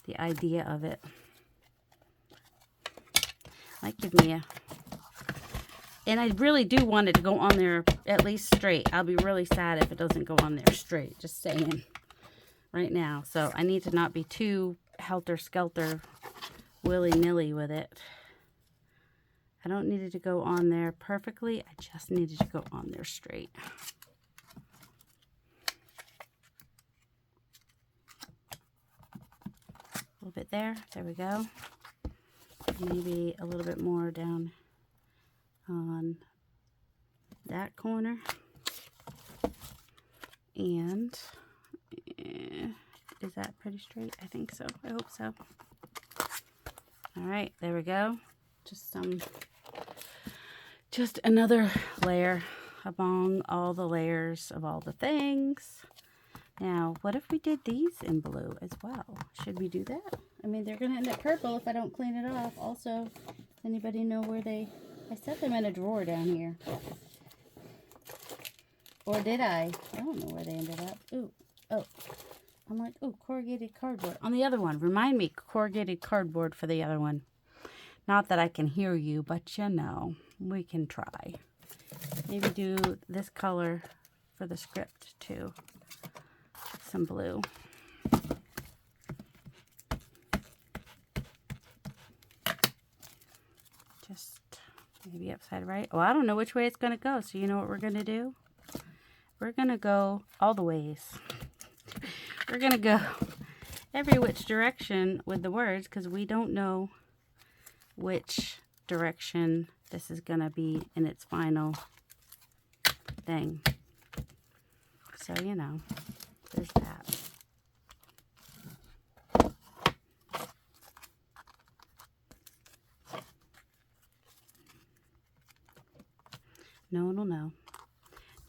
Speaker 1: the idea of it. Might give me a... And I really do want it to go on there at least straight. I'll be really sad if it doesn't go on there straight. Just saying right now. So I need to not be too helter-skelter, willy-nilly with it. I don't need it to go on there perfectly. I just need it to go on there straight. A little bit there. There we go. Maybe a little bit more down on that corner. And is that pretty straight? I think so. I hope so. All right, there we go. Just another layer among all the layers of all the things. Now, what if we did these in blue as well? Should we do that? I mean, they're going to end up purple if I don't clean it off. Also, does anybody know where I set them in a drawer down here. Or did I? I don't know where they ended up. Ooh, oh. I'm like, ooh, corrugated cardboard. On the other one, remind me, corrugated cardboard for the other one. Not that I can hear you, but you know, we can try. Maybe do this color for the script too. Some blue. Just maybe upside right. Well, I don't know which way it's going to go. So you know what we're going to do? We're going to go all the ways. We're going to go every which direction with the words because we don't know which direction this is going to be in its final thing. So, you know, there's that. No one will know.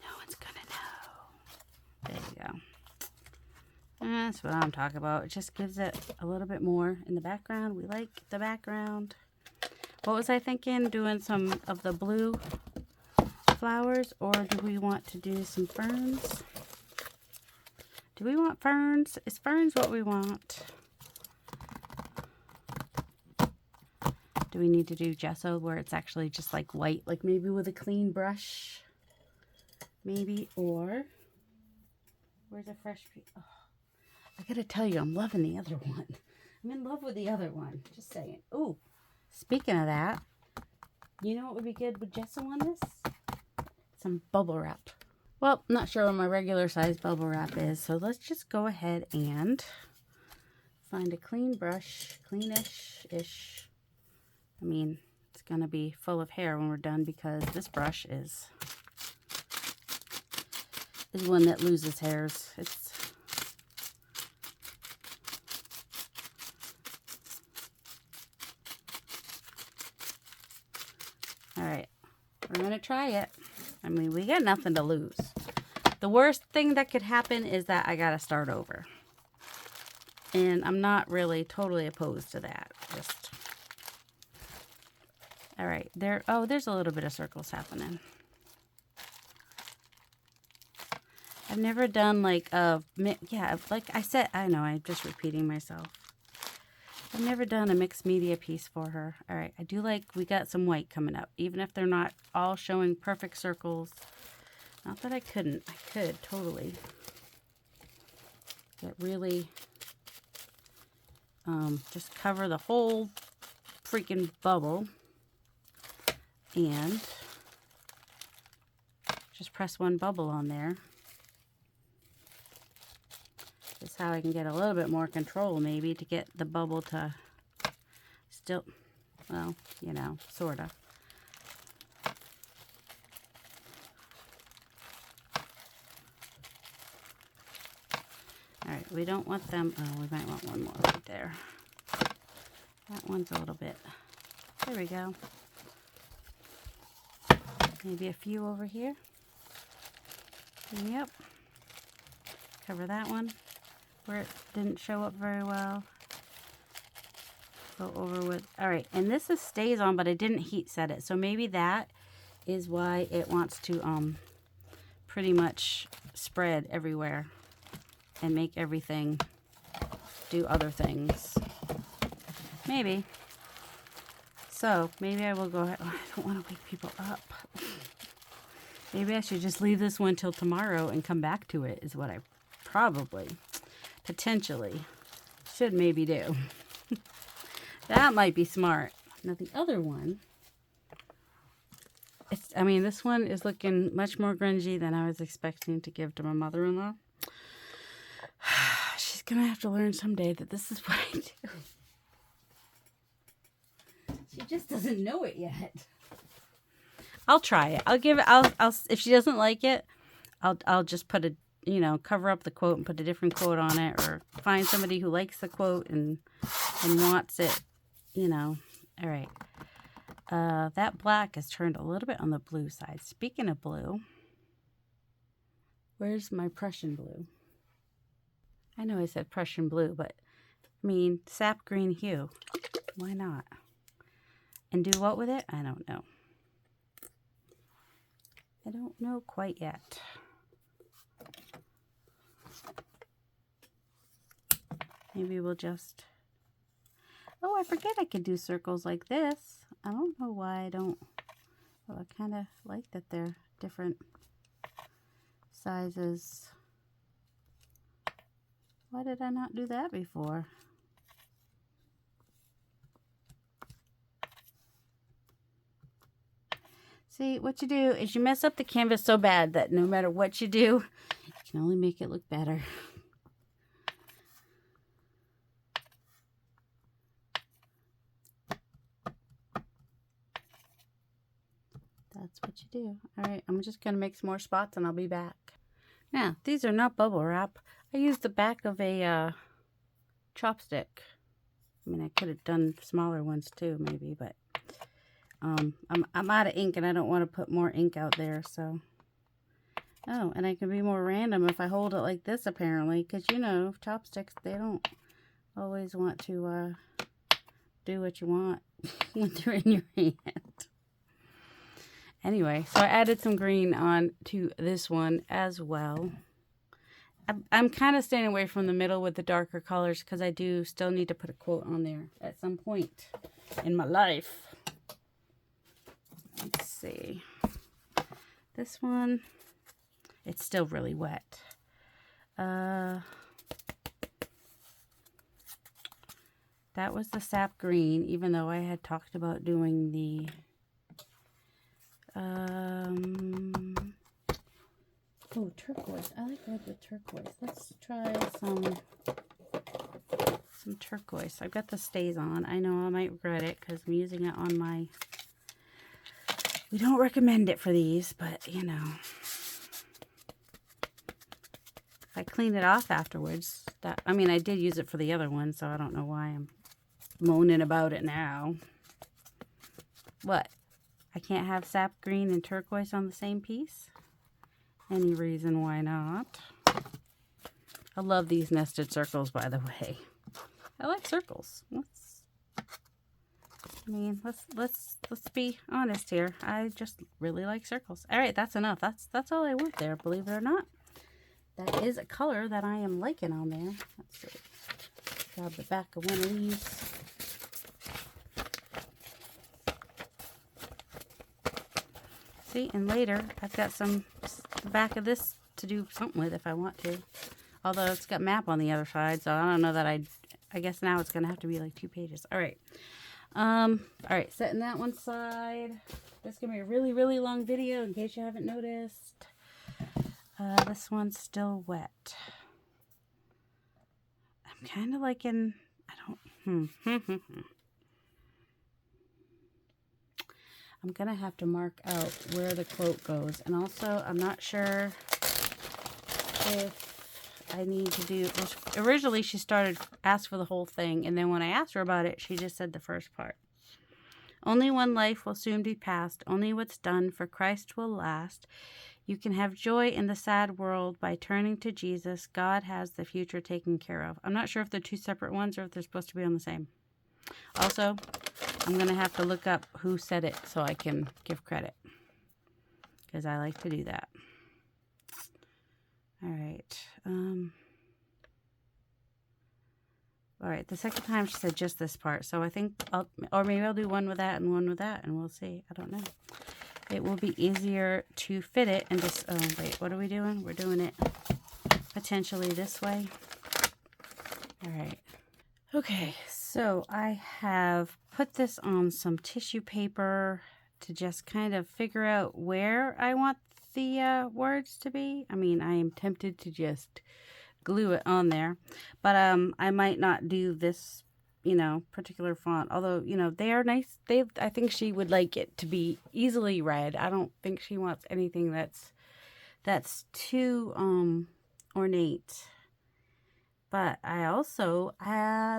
Speaker 1: No one's going to know. There you go. That's what I'm talking about. It just gives it a little bit more in the background. We like the background. What was I thinking? Doing some of the blue flowers, or do we want to do some ferns? Do we want ferns? Is ferns what we want? Do we need to do gesso where it's actually just like white, like maybe with a clean brush? Maybe, or where's a fresh piece? Oh, I gotta tell you, I'm loving the other one. I'm in love with the other one. Just saying. Ooh, speaking of that, you know what would be good with gesso on this? Some bubble wrap. Well, I'm not sure what my regular size bubble wrap is, so let's just go ahead and find a clean brush, cleanish-ish. I mean, it's gonna be full of hair when we're done because this brush is one that loses hairs. All right, we're gonna try it. I mean, we got nothing to lose. The worst thing that could happen is that I gotta start over. And I'm not really totally opposed to that. Just, all right, there's a little bit of circles happening. I've never done like like I said, I know, I'm just repeating myself. I've never done a mixed media piece for her. All right, I do like, we got some white coming up, even if they're not all showing perfect circles. Not that I couldn't, I could totally. Get really, just cover the whole freaking bubble and just press one bubble on there. That's how I can get a little bit more control, maybe, to get the bubble to still, well, you know, sort of. All right, we don't want them, oh, we might want one more right there. That one's a little bit, there we go. Maybe a few over here. Yep. Cover that one where it didn't show up very well. Go over with, all right, and this stays on, but I didn't heat set it, so maybe that is why it wants to pretty much spread everywhere and make everything do other things. Maybe. So maybe I will go ahead. Oh, I don't want to wake people up. Maybe I should just leave this one till tomorrow and come back to it, is what I probably, potentially, should maybe do. That might be smart. Now the other one, I mean, this one is looking much more grungy than I was expecting to give to my mother-in-law. She's gonna have to learn someday that this is what I do. She just doesn't know it yet. I'll try it. I'll give it. I'll. If she doesn't like it, I'll just put a, you know, cover up the quote and put a different quote on it, or find somebody who likes the quote and wants it, you know. All right. That black is turned a little bit on the blue side. Speaking of blue, where's my Prussian blue? I know I said Prussian blue, but I mean sap green hue. Why not? And do what with it? I don't know. I don't know quite yet. Maybe we'll just... Oh, I forget I can do circles like this. I don't know why I don't... Well, I kind of like that they're different sizes. Why did I not do that before? See, what you do is you mess up the canvas so bad that no matter what you do, you can only make it look better. That's what you do. All right, I'm just going to make some more spots and I'll be back. Now, these are not bubble wrap. I used the back of a chopstick. I mean, I could have done smaller ones too, maybe, but I'm out of ink and I don't want to put more ink out there, so. Oh, and I can be more random if I hold it like this, apparently, because, you know, chopsticks, they don't always want to do what you want when they're in your hand. Anyway, so I added some green on to this one as well. I'm kind of staying away from the middle with the darker colors because I do still need to put a quote on there at some point in my life. Let's see. This one, it's still really wet. That was the sap green, even though I had talked about doing the oh, turquoise. I like red with turquoise. Let's try some turquoise. I've got the stays on. I know I might regret it because I'm using it on my... We don't recommend it for these, but, you know. If I clean it off afterwards, I mean, I did use it for the other one, so I don't know why I'm moaning about it now. What? I can't have sap green and turquoise on the same piece? Any reason why not? I love these nested circles, by the way. I like circles. Let's be honest here. I just really like circles. All right, that's enough. That's all I want there, believe it or not. That is a color that I am liking on there. Let's see. Grab the back of one of these. See, and later I've got the back of this to do something with if I want to. Although it's got map on the other side, so I don't know that I guess now it's going to have to be like 2 pages. All right. All right, setting that one side. This is going to be a really, really long video in case you haven't noticed. This one's still wet. I'm kind of liking, I'm going to have to mark out where the quote goes. And also, I'm not sure if I need to do... Originally, she asked for the whole thing. And then when I asked her about it, she just said the first part. Only one life will soon be past. Only what's done for Christ will last. You can have joy in the sad world by turning to Jesus. God has the future taken care of. I'm not sure if they're 2 separate ones or if they're supposed to be on the same. Also, I'm going to have to look up who said it so I can give credit, because I like to do that. All right. All right, the second time she said just this part, so I think or maybe I'll do one with that, and we'll see. I don't know. It will be easier to fit it and just, oh, wait, what are we doing? We're doing it potentially this way. All right. Okay, so I have put this on some tissue paper to just kind of figure out where I want the words to be. I mean, I am tempted to just glue it on there, but I might not do this, you know, particular font, although, you know, they are nice. I think she would like it to be easily read. I don't think she wants anything that's too ornate. But I also,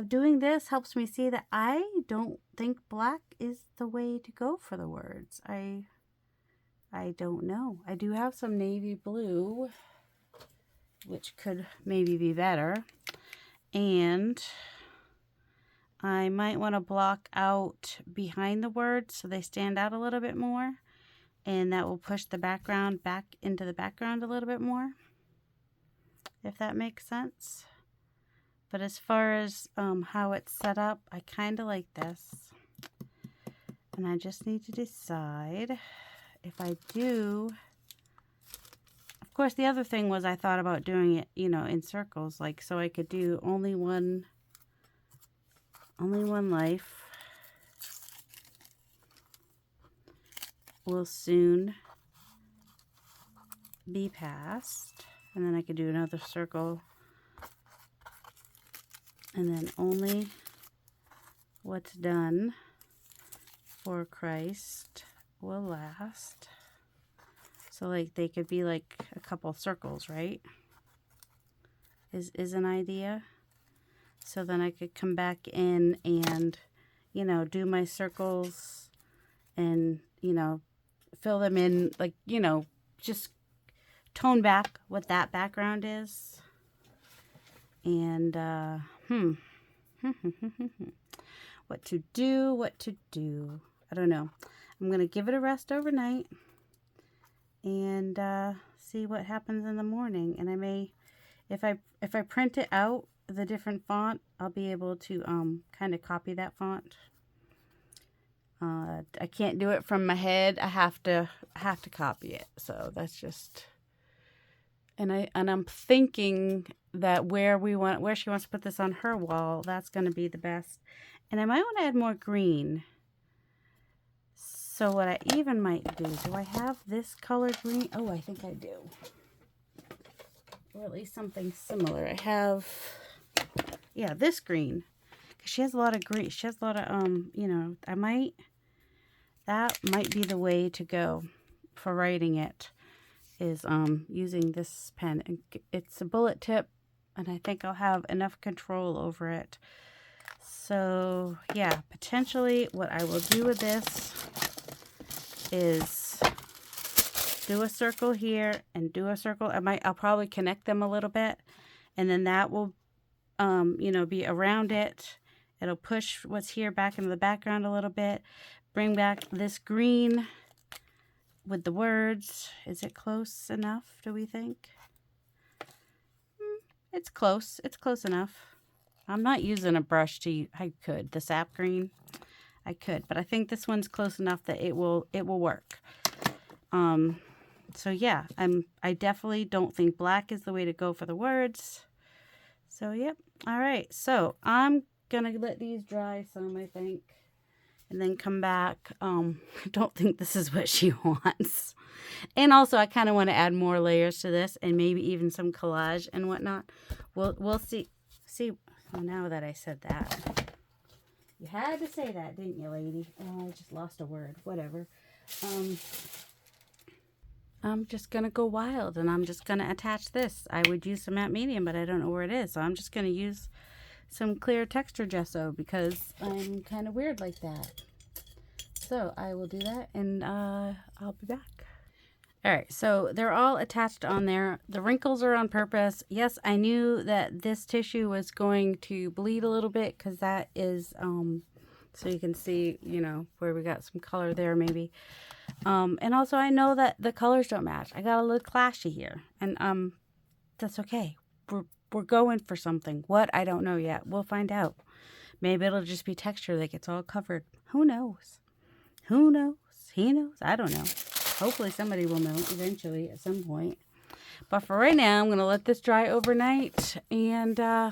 Speaker 1: doing this helps me see that I don't think black is the way to go for the words. I don't know. I do have some navy blue, which could maybe be better. And I might want to block out behind the words so they stand out a little bit more. And that will push the background back into the background a little bit more, if that makes sense. But as far as how it's set up, I kind of like this. And I just need to decide if I do Of course, the other thing was I thought about doing it, you know, in circles, like so I could do only one life will soon be past, and then I could do another circle, and then only what's done for Christ will last. So like they could be like a couple circles, right? Is an idea. So then I could come back in and, you know, do my circles and, you know, fill them in, like, you know, just tone back what that background is. And what to do. I don't know. I'm gonna give it a rest overnight and see what happens in the morning. And I may, if I print it out, the different font, I'll be able to kind of copy that font. I can't do it from my head. I have to copy it. So that's just, and I'm thinking that where she wants to put this on her wall, that's going to be the best. And I might want to add more green. So what I even might do I have this color green? Oh, I think I do. Or at least something similar. I have, yeah, this green. Because she has a lot of green. She has a lot of, you know, that might be the way to go for writing it, is using this pen. And it's a bullet tip, and I think I'll have enough control over it. So, yeah, potentially what I will do with this is do a circle here and do a circle. I'll probably connect them a little bit, and then that will, you know, be around it. It'll push what's here back into the background a little bit. Bring back this green with the words. Is it close enough, do we think? It's close. It's close enough. I'm not using a brush I could. The sap green, I could. But I think this one's close enough that it will work. So yeah, I definitely don't think black is the way to go for the words. So yep. All right. So I'm gonna let these dry some, I think, and then come back. I don't think this is what she wants. And also I kind of want to add more layers to this, and maybe even some collage and whatnot. We'll see. Oh, now that I said that. You had to say that, didn't you, lady? Oh, I just lost a word. Whatever. I'm just going to go wild, and I'm just going to attach this. I would use some matte medium, but I don't know where it is. So I'm just going to use some clear texture gesso because I'm kind of weird like that. So I will do that, and I'll be back. All right, so they're all attached on there. The wrinkles are on purpose. Yes, I knew that this tissue was going to bleed a little bit because that is, so you can see, you know, where we got some color there maybe. And also I know that the colors don't match. I got a little clashy here, and that's okay. We're going for something. What? I don't know yet. We'll find out. Maybe it'll just be texture that gets all covered. Who knows? Who knows? He knows? I don't know. Hopefully somebody will know eventually at some point. But for right now, I'm going to let this dry overnight. And I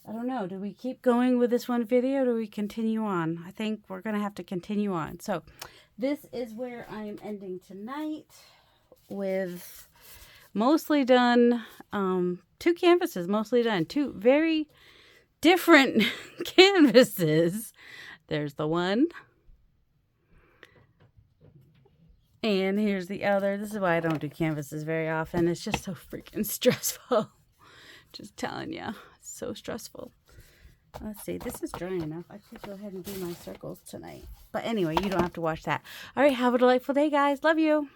Speaker 1: don't know. Do we keep going with this one video or do we continue on? I think we're going to have to continue on. So this is where I am ending tonight with mostly done, 2 canvases, mostly done. 2 very different canvases. There's the one. And here's the other. This is why I don't do canvases very often. It's just so freaking stressful. Just telling you. It's so stressful. Let's see. This is dry enough. I could go ahead and do my circles tonight. But anyway, you don't have to watch that. All right. Have a delightful day, guys. Love you.